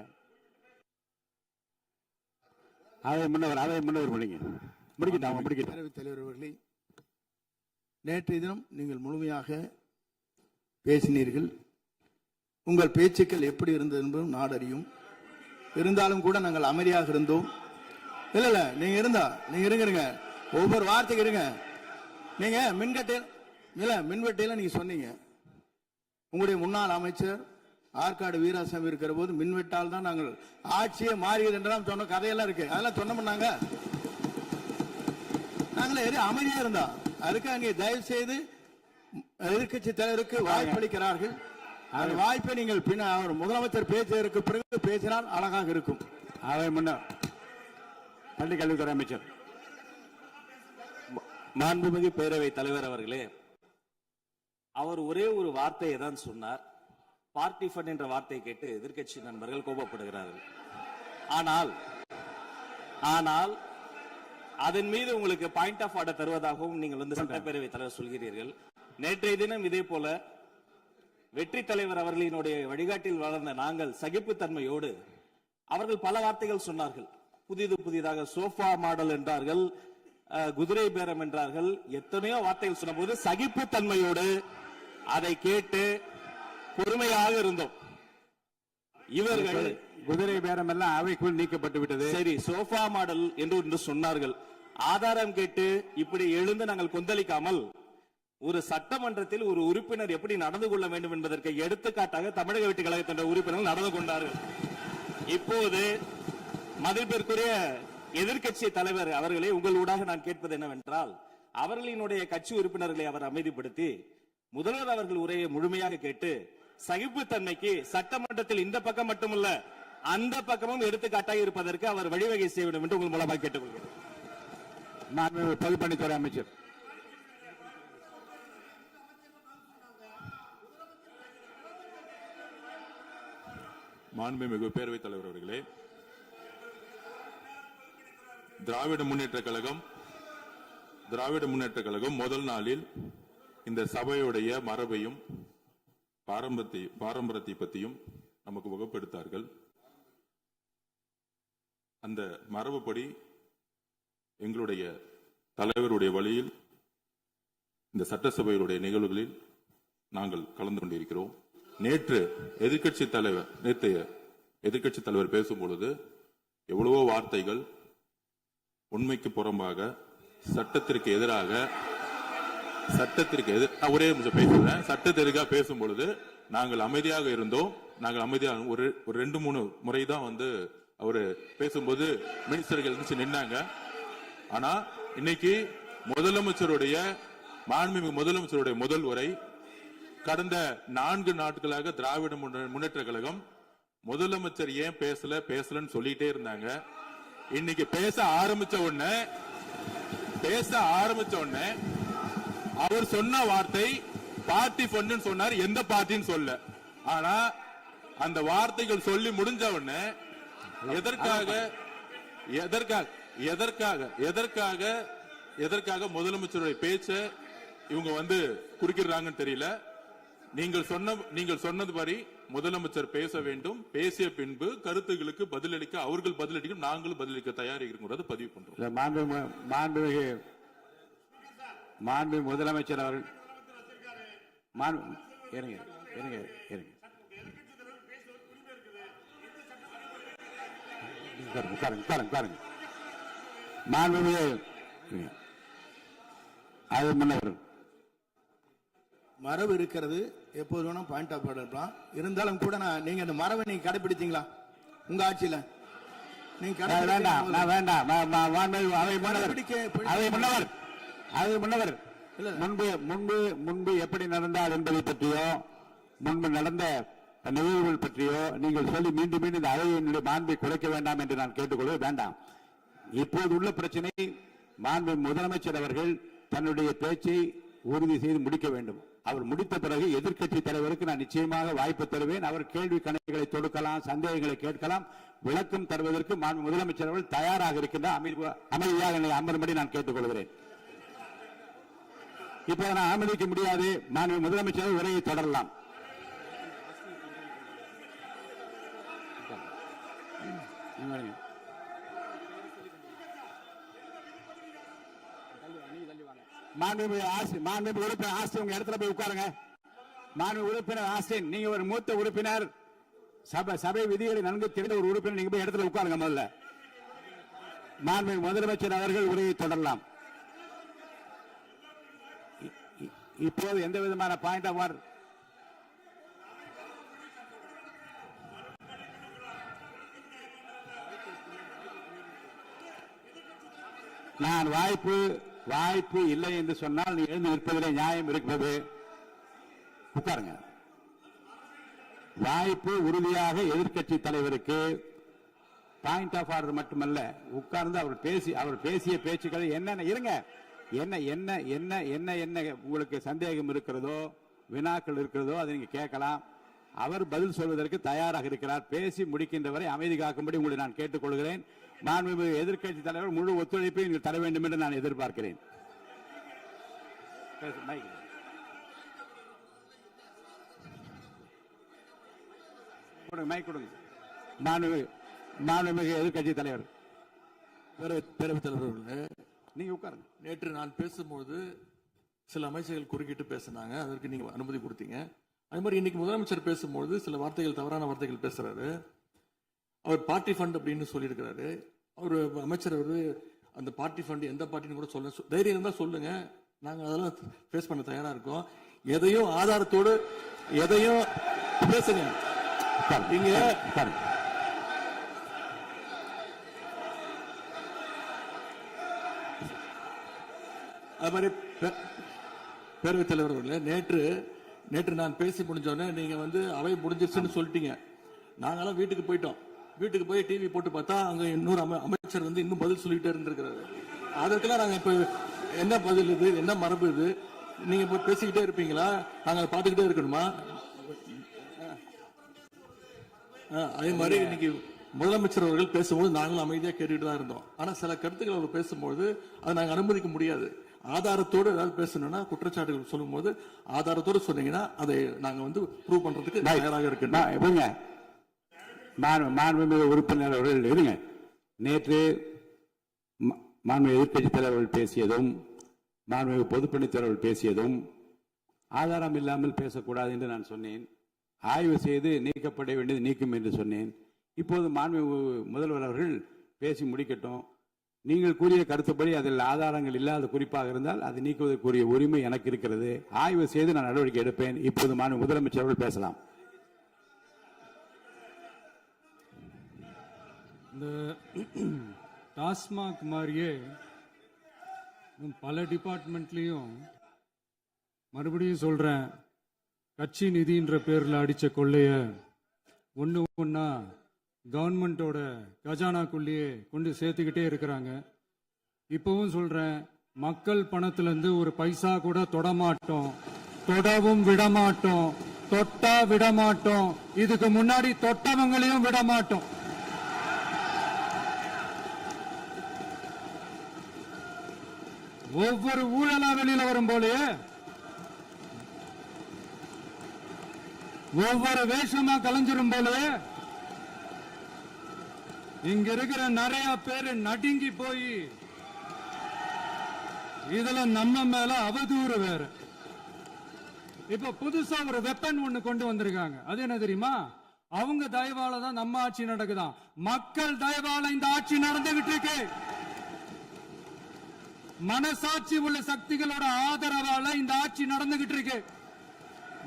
அதை முன்னவர் பேரவைத் தலைவர் அவர்களே, நேற்றைய தினம் நீங்கள் முழுமையாக பேசினீர்கள். உங்கள் பேச்சுக்கள் எப்படி இருந்தது என்பதும் நாடறியும். இருந்தாலும் கூட நாங்கள் அமைதியாக இருந்தோம். இல்ல நீங்க இருங்க. ஒவ்வொரு வார்த்தைக்கு இருங்க. நீங்க மின்வெட்டையில நீங்க சொன்னீங்க. உங்களுடைய முன்னாள் அமைச்சர் ஆற்காடு வீராசாமி இருக்கிற போது மின்வெட்டால் தான் நாங்கள் ஆட்சியே மாறியது என்றெல்லாம் சொன்ன கதையெல்லாம் இருக்கு. அதெல்லாம் சொன்னோம்னாங்க. நாங்களே அமைதியா இருந்தா அதுக்காக நீங்க தயவு செய்து எதிர்க்கட்சி தலைவருக்கு வாய்ப்பளிக்கிறார்கள். அந்த வாய்ப்பை நீங்கள் அவர் முதலமைச்சர் பேசுவதற்கு பிறகு பேசினால் அழகாக இருக்கும். அவை முன்னர் பள்ளி கல்வித்துறை அமைச்சர். மாண்புமிகு பேரவைத் தலைவர் அவர்களே, அவர் ஒரே ஒரு வார்த்தையை தான் சொன்னார். பார்ட்டி ஃபண்ட் என்ற வார்த்தையை கேட்டு எதிர்க்கட்சி நண்பர்கள் கோபப்படுகிறார்கள். ஆனால் அதன் மீது உங்களுக்கு பாயிண்ட் ஆஃப் ஆர்டர் தருவதாகவும் நீங்கள் சட்டப்பேரவை தலைவர் சொல்கிறீர்கள். நேற்றைய தினம் இதே போல வெற்றி தலைவர் அவர்களினுடைய வழிகாட்டில் வளர்ந்த நாங்கள் சகிப்புத்தன்மையோடு அவர்கள் பல வார்த்தைகள் சொன்னார்கள். புதிதாக சோஃபா மாடல் என்றார்கள், குதிரை பேரம் என்றார்கள், எத்தனையோ வார்த்தைகள் சொன்ன போது சகிப்புத்தன்மையோடு அதை கேட்டு பொறுமையாக இருந்தோம். குதிரை பேரம் எல்லாம் அவைக்குள் நீக்கப்பட்டு விட்டது. சரி, சோஃபா மாடல் என்று ஒன்று சொன்னார்கள். ஆதாரம் கேட்டு இப்படி எழுந்து நாங்கள் கொந்தளிக்காமல் ஒரு சட்டமன்றத்தில் ஒரு உறுப்பினர் எப்படி நடந்து கொள்ள வேண்டும் என்பதற்கு எடுத்துக்காட்டாக தமிழக வெற்றி கழகத்தின் உறுப்பினர்கள் நடந்து கொண்டார்கள். இப்போது மதிப்பிற்குரிய எதிர்க்கட்சி தலைவர் அவர்களே, உங்கள் ஊடாக நான் கேட்பது என்னவென்றால், அவர்களினுடைய கட்சி உறுப்பினர்களை அவர் அமைதிப்படுத்தி முதல்வர் அவர்கள் உரையை முழுமையாக கேட்டு சகிப்புத்தன்மைக்கு சட்டமன்றத்தில் இந்த பக்கம் மட்டுமல்ல அந்த பக்கமும் எடுத்துக்காட்டாக இருப்பதற்கு அவர் வழிவகை செய்ய வேண்டும் என்று உங்கள் மூலமாக கேட்டுக்கொள்கிறேன். மாண்புமிகு பொதுப்பணித்துறை அமைச்சர். மாண்புமிகு பேரவைத் தலைவர் அவர்களே, திராவிட முன்னேற்ற கழகம் முதல் நாளில் இந்த சபையுடைய மரபையும் பாரம்பரியத்தை பற்றியும் நமக்கு வகுப்படுத்தார்கள். அந்த மரபுப்படி எங்களுடைய தலைவருடைய வழியில் இந்த சட்டசபையுடைய நிகழ்வுகளில் நாங்கள் கலந்து கொண்டிருக்கிறோம். நேற்றைய எதிர்க்கட்சி தலைவர் பேசும்பொழுது எவ்வளவோ வார்த்தைகள் உண்மைக்கு புறம்பாக சட்டத்திற்கு எதிராக ஒரே நிமிஷம் பேசுறேன். சட்டத்திற்காக பேசும் பொழுது நாங்கள் அமைதியாக இருந்தோம். ஒரு 2-3 முறை தான் அவரு பேசும்போது மினிஸ்டர்கள் இருந்துச்சு நின்னாங்க. ஆனா இன்னைக்கு மாண்புமிகு முதலமைச்சருடைய முதல் உரை கடந்த 4 நாட்களாக திராவிட முன்னேற்ற கழகம் முதலமைச்சர் ஏன் பேசலன்னு சொல்லிட்டே இருந்தாங்க. இன்னைக்கு பேச ஆரம்பிச்ச உடனே அவர் சொன்ன வார்த்தை பார்ட்டி ஃபண்ட் சொன்னார். எந்த பார்ட்டின்னு சொல்ல. ஆனா அந்த வார்த்தைகள் சொல்லி முடிஞ்ச உடனே எதற்காக முதலமைச்சருடைய பேச்ச இவங்க குறுக்கிறாங்கன்னு தெரியல. நீங்கள் சொன்னதுபடி முதலமைச்சர் பேச வேண்டும். பேசிய பின்பு கருத்துகளுக்கு பதிலளிக்க அவர்கள் பதிலளிக்க நாங்களும் பதிலளிக்க தயாராக இருக்கிறத பதிவு பண்றோம். மாண்பு முதலமைச்சர் அவர்கள் மரபு இருக்கிறது. எப்போது வேணும் பாயிண்ட் ஆஃப் ஆர்டர் இருக்கலாம். இருந்தாலும் கூட நீங்க அந்த மரபை நீங்க கடைபிடித்தீங்களா உங்க ஆட்சியில? நீங்க முன்பு எப்படி நடந்தால் என்பதை பற்றியோ முன்பு நடந்த நிகழ்வுகள் பற்றியோ நீங்கள் சொல்லி மீண்டும் மீண்டும் இந்த அவையினுடைய மாண்பை குறைக்க வேண்டாம் என்று நான் கேட்டுக்கொள்ள வேண்டாம். இப்போது உள்ள பிரச்சனை மாண்பு முதலமைச்சர் அவர்கள் தன்னுடைய பேச்சை உறுதி செய்து முடிக்க வேண்டும். அவர் முடித்த பிறகு எதிர்க்கட்சி தலைவருக்கு நான் நிச்சயமாக வாய்ப்பு தருவேன். அவர் கேள்வி கணக்குகளை தொடுக்கலாம், சந்தேகங்களை கேட்கலாம். விளக்கம் தருவதற்கு மாண்பு முதலமைச்சர் அவர்கள் தயாராக இருக்கின்றார். அமைதியாக என்னை அமரும்படி நான் கேட்டுக்கொள்கிறேன். இப்போது நான் அனுமதிக்க முடியாது. மாண்பு முதலமைச்சர் உரையை தொடரலாம். மாண்புமிகு உறுப்பினர் ஆஸ்டின் உங்க இடத்துல போய் உட்காருங்க. மாண்புமிகு உறுப்பினர் ஆஸ்டின், நீங்க ஒரு மூத்த உறுப்பினர், சபை விதிகளை நன்கு தெரிந்த ஒரு உறுப்பினர், நீங்க போய் இடத்துல உட்காருங்க. முதல்ல மாண்புமிகு முதலமைச்சர் அவர்கள் உரையை தொடரலாம். இப்போது எந்த விதமான பாயிண்ட் ஆஃப் ஆர்டர் நான் வாய்ப்பு இல்லை என்று சொன்னால் நீ எழுந்து நிற்பதிலே நியாயம் இருக்கிறது. உட்காருங்க. வாய்ப்பு உறுதியாக எதிர்க்கட்சி தலைவருக்கு பாயிண்ட் ஆஃப் ஆர்டர் மட்டுமல்ல, உட்கார்ந்து அவர் பேசிய பேச்சுக்களை என்னென்ன இருங்க என்ன என்ன என்ன என்ன என்ன உங்களுக்கு சந்தேகம் இருக்கிறதோ வினாக்கள் இருக்கிறதோ அதை நீங்க கேட்கலாம். அவர் பதில் சொல்வதற்கு தயாராக இருக்கிறார். பேசி முடிக்கின்ற வரை அமைதி காக்கும்படி உங்களை நான் கேட்டுக்கொள்கிறேன். மாண்புமிகு எதிர்க்கட்சி தலைவர் முழு ஒத்துழைப்பை நீங்கள் தர வேண்டும் என்று நான் எதிர்பார்க்கிறேன். மாண்புமிகு எதிர்க்கட்சி தலைவர் பேரவைத் தலைவர், நீங்க உட்காருங்க. நேற்று நான் பேசும்போது சில அமைச்சர்கள் குறுக்கிட்டு பேசினாங்க. அதற்கு நீங்க அனுமதி கொடுத்தீங்க. அதே மாதிரி இன்னைக்கு முதலமைச்சர் பேசும்போது சில வார்த்தைகள், தவறான வார்த்தைகள் பேசுறாரு. அவர் பார்ட்டி ஃபண்ட் அப்படின்னு சொல்லியிருக்கிறாரு. அவர் அமைச்சர் அந்த பார்ட்டி ஃபண்ட் எந்த பார்ட்டின்னு கூட சொல்ல தைரியம் இருந்தா சொல்லுங்க, நாங்க அதெல்லாம் ஃபேஸ் பண்ண தயாரா இருக்கோம். எதையும் ஆதாரத்தோடு எதையும் பேசுங்க. இங்க அது மாதிரி பேரவைத் தலைவர் அவர்களே, நேற்று நான் பேசி முடிஞ்சோடனே நீங்க அவை முடிஞ்சிருச்சுன்னு சொல்லிட்டீங்க. நாங்கெல்லாம் வீட்டுக்கு போயிட்டோம். வீட்டுக்கு போய் டிவி போட்டு பார்த்தா அங்க இன்னொரு அமைச்சர் இன்னும் பதில் சொல்லிட்டே இருந்திருக்கிறாரு. அதற்கெல்லாம் நாங்க இப்ப என்ன பதில் இது, என்ன மரபு இது? நீங்க இப்ப பேசிக்கிட்டே இருப்பீங்களா? நாங்க அதை பார்த்துக்கிட்டே இருக்கணுமா? அதே மாதிரி இன்னைக்கு முதலமைச்சர் அவர்கள் பேசும்போது நாங்களும் அமைதியா கேட்டுட்டு தான் இருந்தோம். ஆனா சில கருத்துக்கள் அவர் பேசும்போது அதை நாங்க அனுமதிக்க முடியாது. ஆதாரத்தோடு ஏதாவது பேசணும்னா, குற்றச்சாட்டுகள் சொல்லும் போது ஆதாரத்தோடு சொன்னீங்கன்னா அதை நாங்க ப்ரூவ் பண்றதுக்கு தயாராக இருக்கு. மாண்புமிகு உறுப்பினர் அவர்கள் இருங்க. நேற்று மாண்புமிகு எதிர்க்கட்சி தலைவர்கள் பேசியதும் மாண்புமிகு பொதுப்பணித்துறையர்கள் பேசியதும் ஆதாரம் இல்லாமல் பேசக்கூடாது என்று நான் சொன்னேன். ஆய்வு செய்து நீக்கப்பட வேண்டியது நீக்கும் என்று சொன்னேன். இப்போது மாண்புமிகு முதல்வர் அவர்கள் பேசி முடிக்கட்டும். நீங்கள் கூறிய கருத்துப்படி அதில் ஆதாரங்கள் இல்லாத குறிப்பாக இருந்தால் அதை நீக்குவதற்குரிய உரிமை எனக்கு இருக்கிறது. ஆய்வு செய்து நான் நடவடிக்கை எடுப்பேன். இப்போது மாண்புமிகு முதலமைச்சர் அவர்கள் பேசலாம். இந்த டாஸ்மாக் மாதிரியே பல டிபார்ட்மெண்ட்லயும் மறுபடியும் சொல்றேன், கட்சி நிதின்ற பேர்ல அடிச்ச கொள்ளைய ஒன்னா கவர்மெண்டோட கஜானாக்குள்ளேயே கொண்டு சேர்த்துக்கிட்டே இருக்கிறாங்க. இப்பவும் சொல்றேன், மக்கள் பணத்துல இருந்து ஒரு பைசா கூட தொடமாட்டோம், தொடவும் விடமாட்டோம், தொட்டா விடமாட்டோம். இதுக்கு முன்னாடி தொட்டவங்களையும் விடமாட்டோம். ஒவ்வொரு ஊழலா வெளியில வரும் போலே, ஒவ்வொரு வேஷமா கலைஞ்சிரும் போலே, இங்க இருக்கிற நிறைய பேரு நடுங்கி போய் இதுல நம்ம மேல அவதூறு வேற. இப்ப புதுசா ஒரு வெப்பன் ஒண்ணு கொண்டு வந்திருக்காங்க. அது என்ன தெரியுமா? அவங்க தயவால தான் நம்ம ஆட்சி நடக்குதான். மக்கள் தயவால இந்த ஆட்சி நடந்துகிட்டு இருக்கு. மனசாட்சி உள்ள சக்திகளோட ஆதரவால இந்த ஆட்சி நடந்துகிட்டு இருக்கு.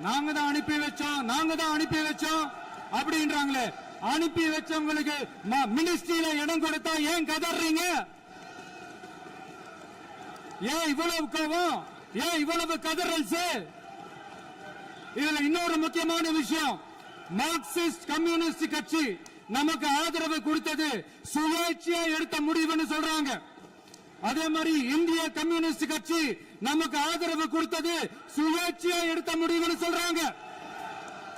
நாங்க தான் அனுப்பி வச்சோம் அப்படின்றாங்களே. அனுப்பி வச்சவங்களுக்கு மினிஸ்ட்ரியில இடம் கொடுத்தா ஏன் கதறீங்க? ஏன் இவ்வளவு கோவம்? ஏன் இவ்வளவு கதறல்ஸ்? இதுல இன்னொரு முக்கியமான விஷயம், மார்க்சிஸ்ட் கம்யூனிஸ்ட் கட்சி நமக்கு ஆதரவு கொடுத்தது சுயேட்சையா எடுத்த முடிவுன்னு சொல்றாங்க. அதே மாதிரி இந்திய கம்யூனிஸ்ட் கட்சி நமக்கு ஆதரவு கொடுத்தது சுயேட்சையா எடுத்த முடிவுன்னு சொல்றாங்க.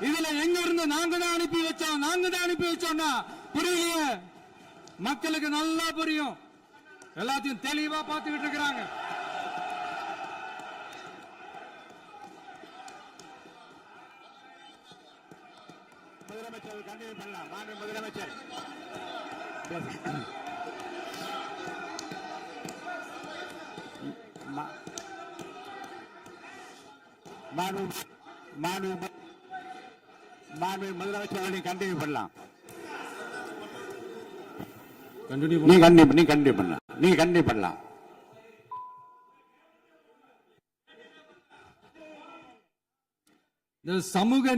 இதுல எங்க இருந்து நாங்க தான் அனுப்பி வச்சோம்னா புரியலையே. மக்களுக்கு நல்லா புரியும். எல்லாத்தையும் தெளிவா பார்த்துக்கிட்டு இருக்கிறாங்க. முதலமைச்சர் கண்டினியூ பண்ணலாம். மாண்புமிகு முதலமைச்சர் முதலமைச்சர் கண்டினியூ பண்ணலாம். நீங்க கண்டினியூ பண்ணலாம். இந்த சமூக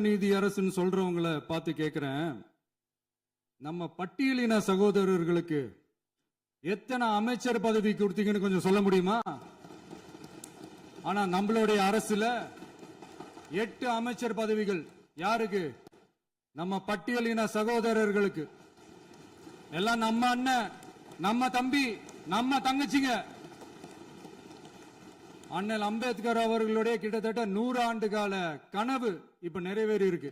நீதி அரசுன்னு சொல்றவங்களை பார்த்து கேட்கிறேன், நம்ம பட்டியலின சகோதரர்களுக்கு எத்தனை அமைச்சர் பதவி கொடுத்தீங்கன்னு கொஞ்சம் சொல்ல முடியுமா? ஆனா நம்மளுடைய அரசுல 8 அமைச்சர் பதவிகள் யாருக்கு? நம்ம பட்டியலின சகோதரர்களுக்கு. எல்லாம் நம்ம அண்ணன், நம்ம தம்பி, நம்ம தங்கச்சிங்க. அண்ணல் அம்பேத்கர் அவர்களுடைய கிட்டத்தட்ட 100 ஆண்டு கால கனவு இப்ப நிறைவேறி இருக்கு.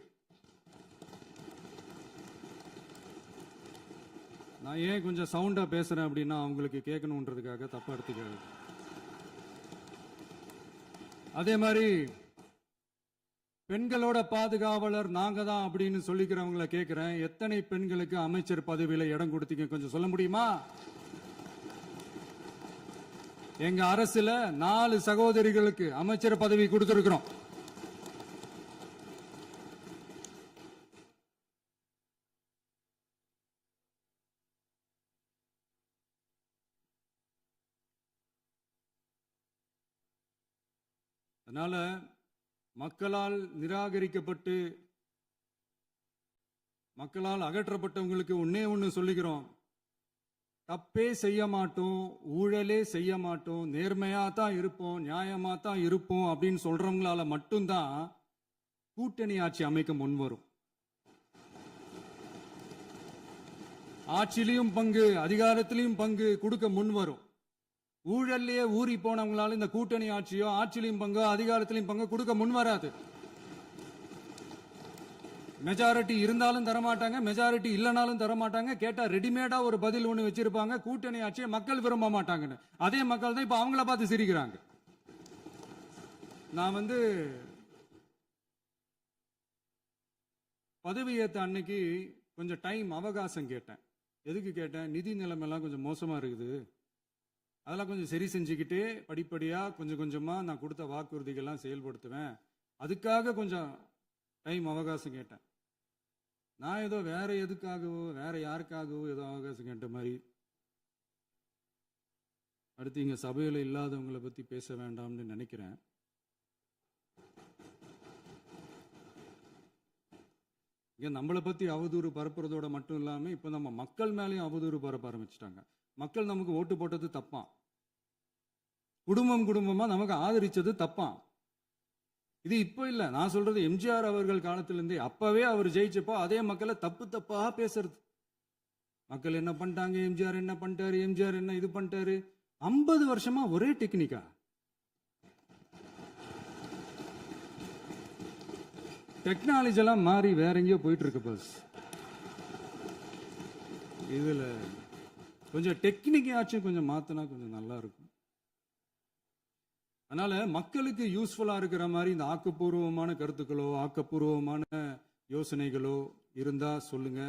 நான் ஏன் கொஞ்சம் சவுண்டா பேசுறேன் அப்படின்னா அவங்களுக்கு கேட்கணுன்றதுக்காக தப்பா எடுத்துக்கிறது. அதே மாதிரி பெண்களோட பாதுகாவலர் நாங்க தான் அப்படின்னு சொல்லிக்கிறவங்களை கேட்கிறேன், எத்தனை பெண்களுக்கு அமைச்சர் பதவியில இடம் கொடுத்தீங்க கொஞ்சம் சொல்ல முடியுமா? எங்க அரசுல 4 சகோதரிகளுக்கு அமைச்சர் பதவி கொடுத்திருக்கிறோம். அதனால மக்களால் நிராகரிக்கப்பட்டு மக்களால் அகற்றப்பட்டவங்களுக்கு ஒன்னே ஒன்று சொல்லிக்கிறோம், தப்பே செய்ய மாட்டோம், ஊழலே செய்ய மாட்டோம், நேர்மையா தான் இருப்போம், நியாயமா தான் இருப்போம் அப்படின்னு சொல்றவங்களால மட்டும்தான் கூட்டணி ஆட்சி அமைக்க முன்வரும். ஆட்சியிலையும் பங்கு, அதிகாரத்திலையும் பங்கு கொடுக்க முன்வரும். ஊழல்லையே ஊறி போனவங்களால இந்த கூட்டணி ஆட்சியோ ஆட்சியிலையும் பங்கோ அதிகாரத்திலையும் பங்கு கொடுக்க முன்வராது. மெஜாரிட்டி இருந்தாலும் தரமாட்டாங்க, மெஜாரிட்டி இல்லைனாலும் தரமாட்டாங்க. கேட்டா ரெடிமேடா ஒரு பதில் ஒண்ணு வச்சிருப்பாங்க, கூட்டணி ஆட்சியை மக்கள் விரும்ப மாட்டாங்கன்னு. அதே மக்கள் தான் இப்ப அவங்கள பார்த்து சிரிக்கிறாங்க. நான் பதவியேற்ற அன்னைக்கு கொஞ்சம் டைம் அவகாசம் கேட்டேன். எதுக்கு கேட்டேன்? நிதி நிலைமைலாம் கொஞ்சம் மோசமா இருக்குது, அதெல்லாம் கொஞ்சம் சரி செஞ்சுக்கிட்டு படிப்படியா கொஞ்சம் கொஞ்சமா நான் கொடுத்த வாக்குறுதிகள்லாம் செயல்படுத்துவேன், அதுக்காக கொஞ்சம் டைம் அவகாசம் கேட்டேன். நான் ஏதோ வேற எதுக்காகவோ வேற யாருக்காகவோ ஏதோ அவகாசம் கேட்ட மாதிரி. அடுத்து இங்க சபையில இல்லாதவங்களை பத்தி பேச வேண்டாம்னு நினைக்கிறேன். இங்க நம்மளை பத்தி அவதூறு பரப்புறதோட மட்டும் இல்லாம இப்ப நம்ம மக்கள் மேலேயும் அவதூறு பரப்ப ஆரம்பிச்சிட்டாங்க. மக்கள் நமக்கு ஓட்டு போட்டது தப்பான், குடும்பம் குடும்பமா நமக்கு ஆதரிச்சது தப்பான். இது இப்போ இல்ல, நான் சொல்றது எம்ஜிஆர் அவர்கள் காலத்திலிருந்தே. அப்பவே அவர் ஜெயிச்சப்போ அதே மக்களை தப்பு தப்பா பேசுறது. மக்கள் என்ன பண்ணிட்டாங்க, எம்ஜிஆர் என்ன பண்ணிட்டாரு, எம்ஜிஆர் என்ன இது பண்ணிட்டாரு. 50 வருஷமா ஒரே டெக்னிக்கா. டெக்னாலஜி எல்லாம் மாறி வேற எங்கேயோ போயிட்டு இருக்கு பஸ். இதுல கொஞ்சம் டெக்னிக்காச்சும் கொஞ்சம் மாத்தினா கொஞ்சம் நல்லா இருக்கும். அதனால மக்களுக்கு யூஸ்ஃபுல்லா இருக்கிற மாதிரி இந்த ஆக்கப்பூர்வமான கருத்துக்களோ ஆக்கப்பூர்வமான யோசனைகளோ இருந்தா சொல்லுங்க,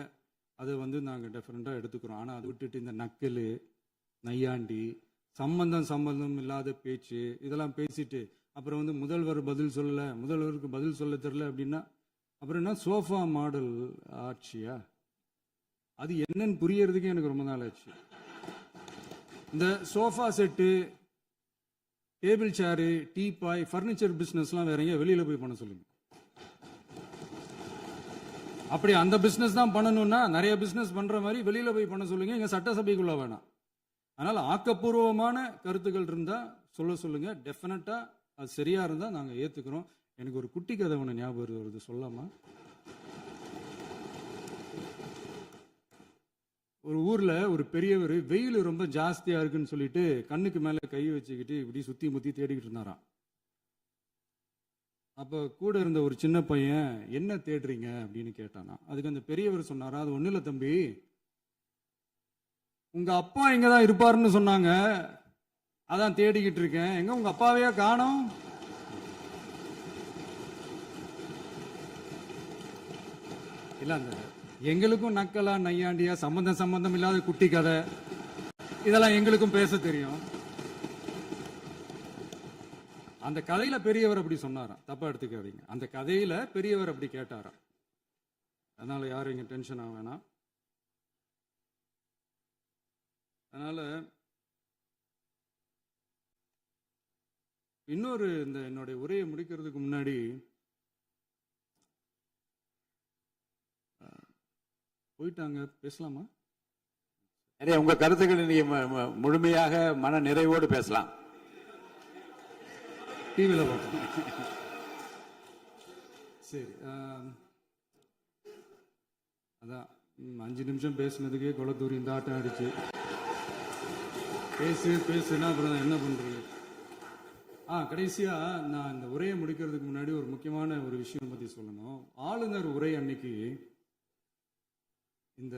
அதை நாங்க டெஃபரெண்டா எடுத்துக்கிறோம். ஆனா அதை விட்டுட்டு இந்த நக்கல், நையாண்டி, சம்பந்தம் இல்லாத பேச்சு இதெல்லாம் பேசிட்டு அப்புறம் முதல்வர் பதில் சொல்லல, முதல்வருக்கு பதில் சொல்ல தெரியல அப்படின்னா அப்புறம் என்ன சோஃபா மாடல் ஆட்சியா? அது என்னன்னு புரியறதுக்கே எனக்கு ரொம்ப நாள் ஆச்சு. இந்த sofa set, table chair, teapoy, furniture பிசினஸ்லாம் வேற எங்க வெளியில போய் பண்ண சொல்லுங்க. அப்படி அந்த பிசினஸ் தான் பண்ணணும்னா நிறைய பிசினஸ் பண்ற மாதிரி வெளியில போய் பண்ண சொல்லுங்க, இங்க சட்டசபைக்குள்ள வேணாம். அதனால ஆக்கப்பூர்வமான கருத்துக்கள் இருந்தா சொல்லுங்க, டெஃபினட்டா அது சரியா இருந்தா நாங்க ஏத்துக்கிறோம். எனக்கு ஒரு குட்டி கதை ஒன்று ஞாபகம் வருது, சொல்லாமா? ஒரு ஊர்ல ஒரு பெரியவர் வெயில் ரொம்ப ஜாஸ்தியா இருக்குன்னு சொல்லிட்டு கண்ணுக்கு மேல கை வச்சுக்கிட்டு இப்படி சுத்தி முத்தி தேடிக்கிட்டு இருந்தாராம். அப்ப கூட இருந்த ஒரு சின்ன பையன் என்ன தேடுறீங்க அப்படின்னு கேட்டானா. அதுக்கு அந்த பெரியவர் சொன்னாரா, அது ஒண்ணு இல்ல தம்பி, உங்க அப்பா இங்கதான் இருப்பாருன்னு சொன்னாங்க, அதான் தேடிக்கிட்டு இருக்கேன், எங்க உங்க அப்பாவையா காணோம். இல்ல அந்த எங்களுக்கும் நக்கலா நையாண்டியா சம்பந்தம் இல்லாத குட்டி கதை இதெல்லாம் எங்களுக்கும் பேச தெரியும். அந்த கதையில பெரியவர் அப்படி சொன்னாராம், தப்பா எடுத்துக்காதீங்க. அந்த கதையில பெரியவர் அப்படி கேட்டாராம். அதனால யாரும் இங்க டென்ஷன் ஆக வேணாம். அதனால இன்னொரு இந்த என்னுடைய உரையை முடிக்கிறதுக்கு முன்னாடி போயிட்டாங்க, பேசலாமா? உங்க கருத்துக்களை நீங்க முழுமையாக மன நிறைவோடு பேசலாம். டிவியில பார்ப்போம். சரி, அதான் 5 நிமிஷம் பேசுனதுக்கே கொளத்தூரி இந்த ஆட்டம் ஆயிடுச்சு. பேசுனா அப்புறம் என்ன பண்றது? கடைசியா நான் இந்த உரையை முடிக்கிறதுக்கு முன்னாடி ஒரு முக்கியமான ஒரு விஷயம் பத்தி சொல்லணும். ஆளுநர் உரை அன்னைக்கு இந்த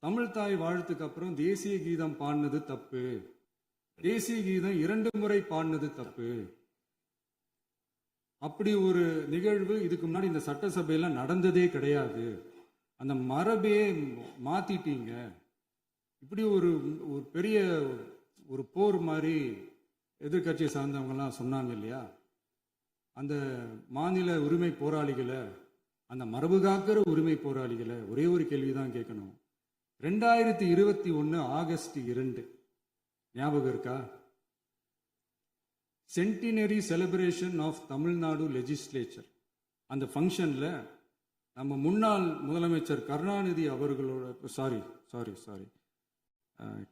தமிழ் தாய் வாழ்த்துக்கு அப்புறம் தேசிய கீதம் பாடினது தப்பு, தேசிய கீதம் 2 முறை பாடினது தப்பு, அப்படி ஒரு நிகழ்வு இதுக்கு முன்னாடி இந்த சட்டசபையில நடந்ததே கிடையாது, அந்த மரபையே மாத்திட்டீங்க, இப்படி ஒரு பெரிய ஒரு போர் மாதிரி எதிர்கட்சியை சார்ந்தவங்க எல்லாம் சொன்னாங்க இல்லையா? அந்த மாநில உரிமை போராளிகளை, அந்த மரபு காக்கிற உரிமை போராளிகளை ஒரே ஒரு கேள்விதான் கேட்கணும். 2021 ஆகஸ்ட் 2 ஞாபகம் இருக்கா? Centenary celebration of Tamil Nadu legislature. அந்த ஃபங்க்ஷனில் நம்ம முன்னாள் முதலமைச்சர் கருணாநிதி அவர்களோட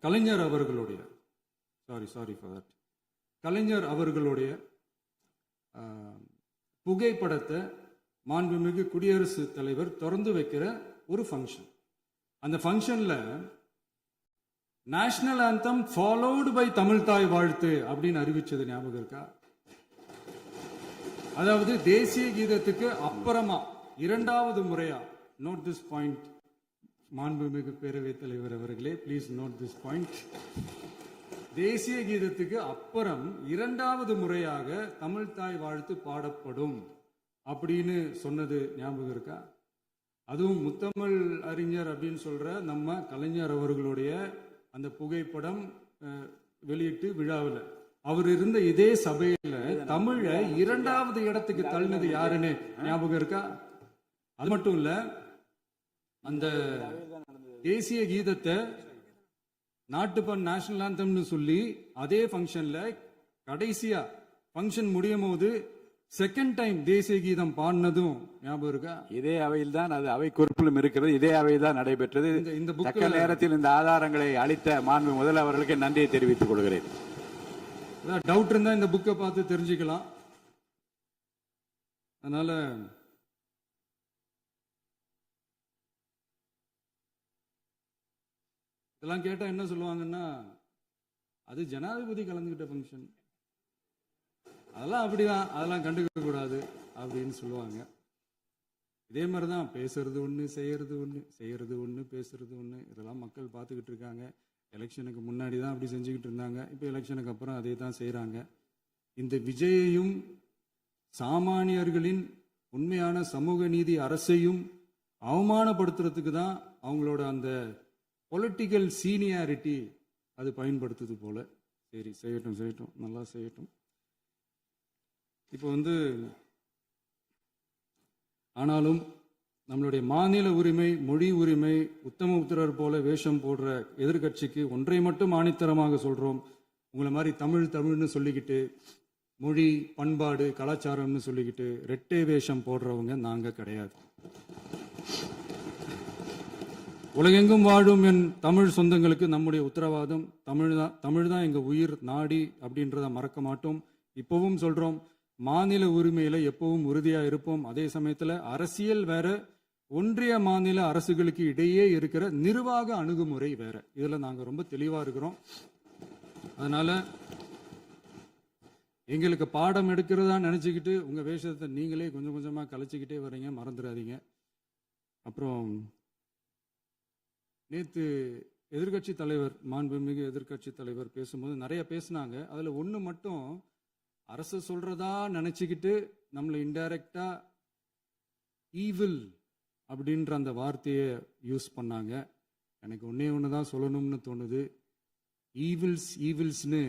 கலைஞர் அவர்களுடைய கலைஞர் அவர்களுடைய புகைப்படத்தை மாண்புமிகு குடியரசுத் தலைவர் திறந்து வைக்கிற ஒரு ஃபங்க்ஷன். அந்த ஃபங்க்ஷன்ல national anthem followed by Tamil Thai Vazhthu அப்படின்னு அறிவிச்சது ஞாபகம் இருக்கா? அதாவது தேசிய கீதத்துக்கு அப்புறமா இரண்டாவது முறையா, நோட் திஸ் பாயிண்ட் மாண்புமிகு பேரவைத் தலைவர் அவர்களே, ப்ளீஸ் நோட் திஸ் பாயிண்ட். தேசிய கீதத்துக்கு அப்புறம் இரண்டாவது முறையாக தமிழ் தாய் வாழ்த்து பாடப்படும் அப்படின்னு சொன்னது ஞாபகம் இருக்கா? அதுவும் முத்தமிழ் அறிஞர் அப்படின்னு சொல்ற நம்ம கலைஞர் அவர்களுடைய அந்த புகைப்படம் வெளியிட்டு விழாவில் அவர் இருந்த இதே சபையில தமிழ இரண்டாவது இடத்துக்கு தள்ளினது யாருன்னு ஞாபகம் இருக்கா? அது மட்டும் இல்ல, அந்த தேசிய கீதத்தை நாட்டுப்பண் நேஷனல் ஆந்தம்னு சொல்லி அதே ஃபங்க்ஷன்ல கடைசியா ஃபங்க்ஷன் முடியும் போது செகண்ட் டைம் தேசிய கீதம் பாடினதும் ஞாபகம் இருக்கா? இதே அவையில் தான் அது அவை குறிப்பிலும் இருக்கிறது. இதே அவையில் தான் நடைபெற்றது. இந்த தக்க நேரத்தில் இந்த ஆதாரங்களை அளித்த மாண்பு முதல் அவர்களுக்கு நன்றியை தெரிவித்துக் கொள்கிறேன். டவுட் இருந்தா இந்த புக்கை பார்த்து தெரிஞ்சுக்கலாம். அதனால இதெல்லாம் கேட்டா என்ன சொல்லுவாங்கன்னா, அது ஜனாதிபதி கலந்துகிட்ட ஃபங்க்ஷன், அதெல்லாம் அப்படிதான், அதெல்லாம் கண்டுக்க கூடாது அப்படின்னு சொல்லுவாங்க. இதே மாதிரிதான் பேசுறது ஒண்ணு, செய்யறது ஒண்ணு, பேசுறது ஒண்ணு. இதெல்லாம் மக்கள் பார்த்துக்கிட்டு இருக்காங்க. எலெக்ஷனுக்கு முன்னாடி தான் அப்படி செஞ்சுக்கிட்டு இருந்தாங்க. இப்போ எலெக்ஷனுக்கு அப்புறம் அதே தான் செய்யறாங்க. இந்த விஜயையும் சாமானியர்களின் உண்மையான சமூக நீதி அரசையும் அவமானப்படுத்துறதுக்கு தான் அவங்களோட அந்த பொலிட்டிக்கல் சீனியாரிட்டி அது பயன்படுத்துது போல. சரி, செய்யட்டும், நல்லா செய்யட்டும். இப்போ ஆனாலும் நம்மளுடைய மாநில உரிமை, மொழி உரிமை, உத்தமபுத்திரர் போல வேஷம் போடுற எதிர்கட்சிக்கு ஒன்றை மட்டும் ஆணித்தரமாக சொல்றோம். உங்களை மாதிரி தமிழ்னு சொல்லிக்கிட்டு, மொழி, பண்பாடு, கலாச்சாரம்னு சொல்லிக்கிட்டு ரெட்டை வேஷம் போடுறவங்க நாங்க கிடையாது. உலகெங்கும் வாழும் என் தமிழ் சொந்தங்களுக்கு நம்முடைய உத்தரவாதம் தமிழ் தான் எங்க உயிர் நாடி அப்படின்றத மறக்க மாட்டோம். இப்பவும் சொல்றோம், மாநில உரிமையில எப்பவும் உறுதியா இருப்போம். அதே சமயத்துல அரசியல் வேற, ஒன்றிய மாநில அரசுகளுக்கு இடையே இருக்கிற நிர்வாக அணுகுமுறை வேற. இதுல நாங்க ரொம்ப தெளிவா இருக்கிறோம். அதனால எங்களுக்கு பாடம் எடுக்கிறதா நினைச்சுக்கிட்டு உங்க வேஷத்தை நீங்களே கொஞ்சம் கொஞ்சமா கலைச்சிக்கிட்டே வர்றீங்க, மறந்துடாதீங்க. அப்புறம் நேத்து எதிர்கட்சி தலைவர், மாண்புமிகு எதிர்கட்சி தலைவர் பேசும்போது நிறைய பேசினாங்க. அதுல ஒண்ணு மட்டும், அரசு சொல்றதா நினைச்சுக்கிட்டு நம்மளை இன்டைரக்டா ஈவில் அப்படின்ற அந்த வார்த்தையை யூஸ் பண்ணாங்க. எனக்கு ஒண்ணுதான் சொல்லணும்னு தோணுது. ஈவில்ஸ்னு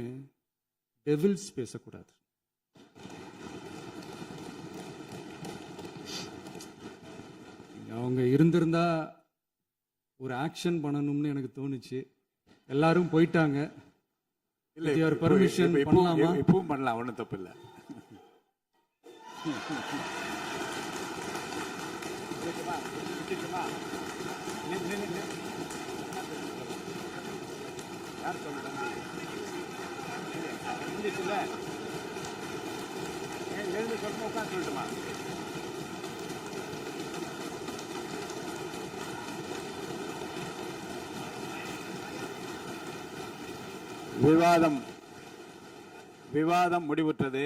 டெவில்ஸ் பேசக்கூடாது. அவங்க இருந்திருந்தா ஒரு ஆக்ஷன் பண்ணணும்னு எனக்கு தோணுச்சு. எல்லாரும் போயிட்டாங்க. பர்மிஷன் பண்ணலாமா? இப்பவும் பண்ணலாம், ஒன்றும் தப்பு இல்லை. யார் சொல்லுங்க? எழுந்து சொல்லுங்க, உட்காந்து சொல்லட்டுமா? விவாதம் முடிவுற்றது.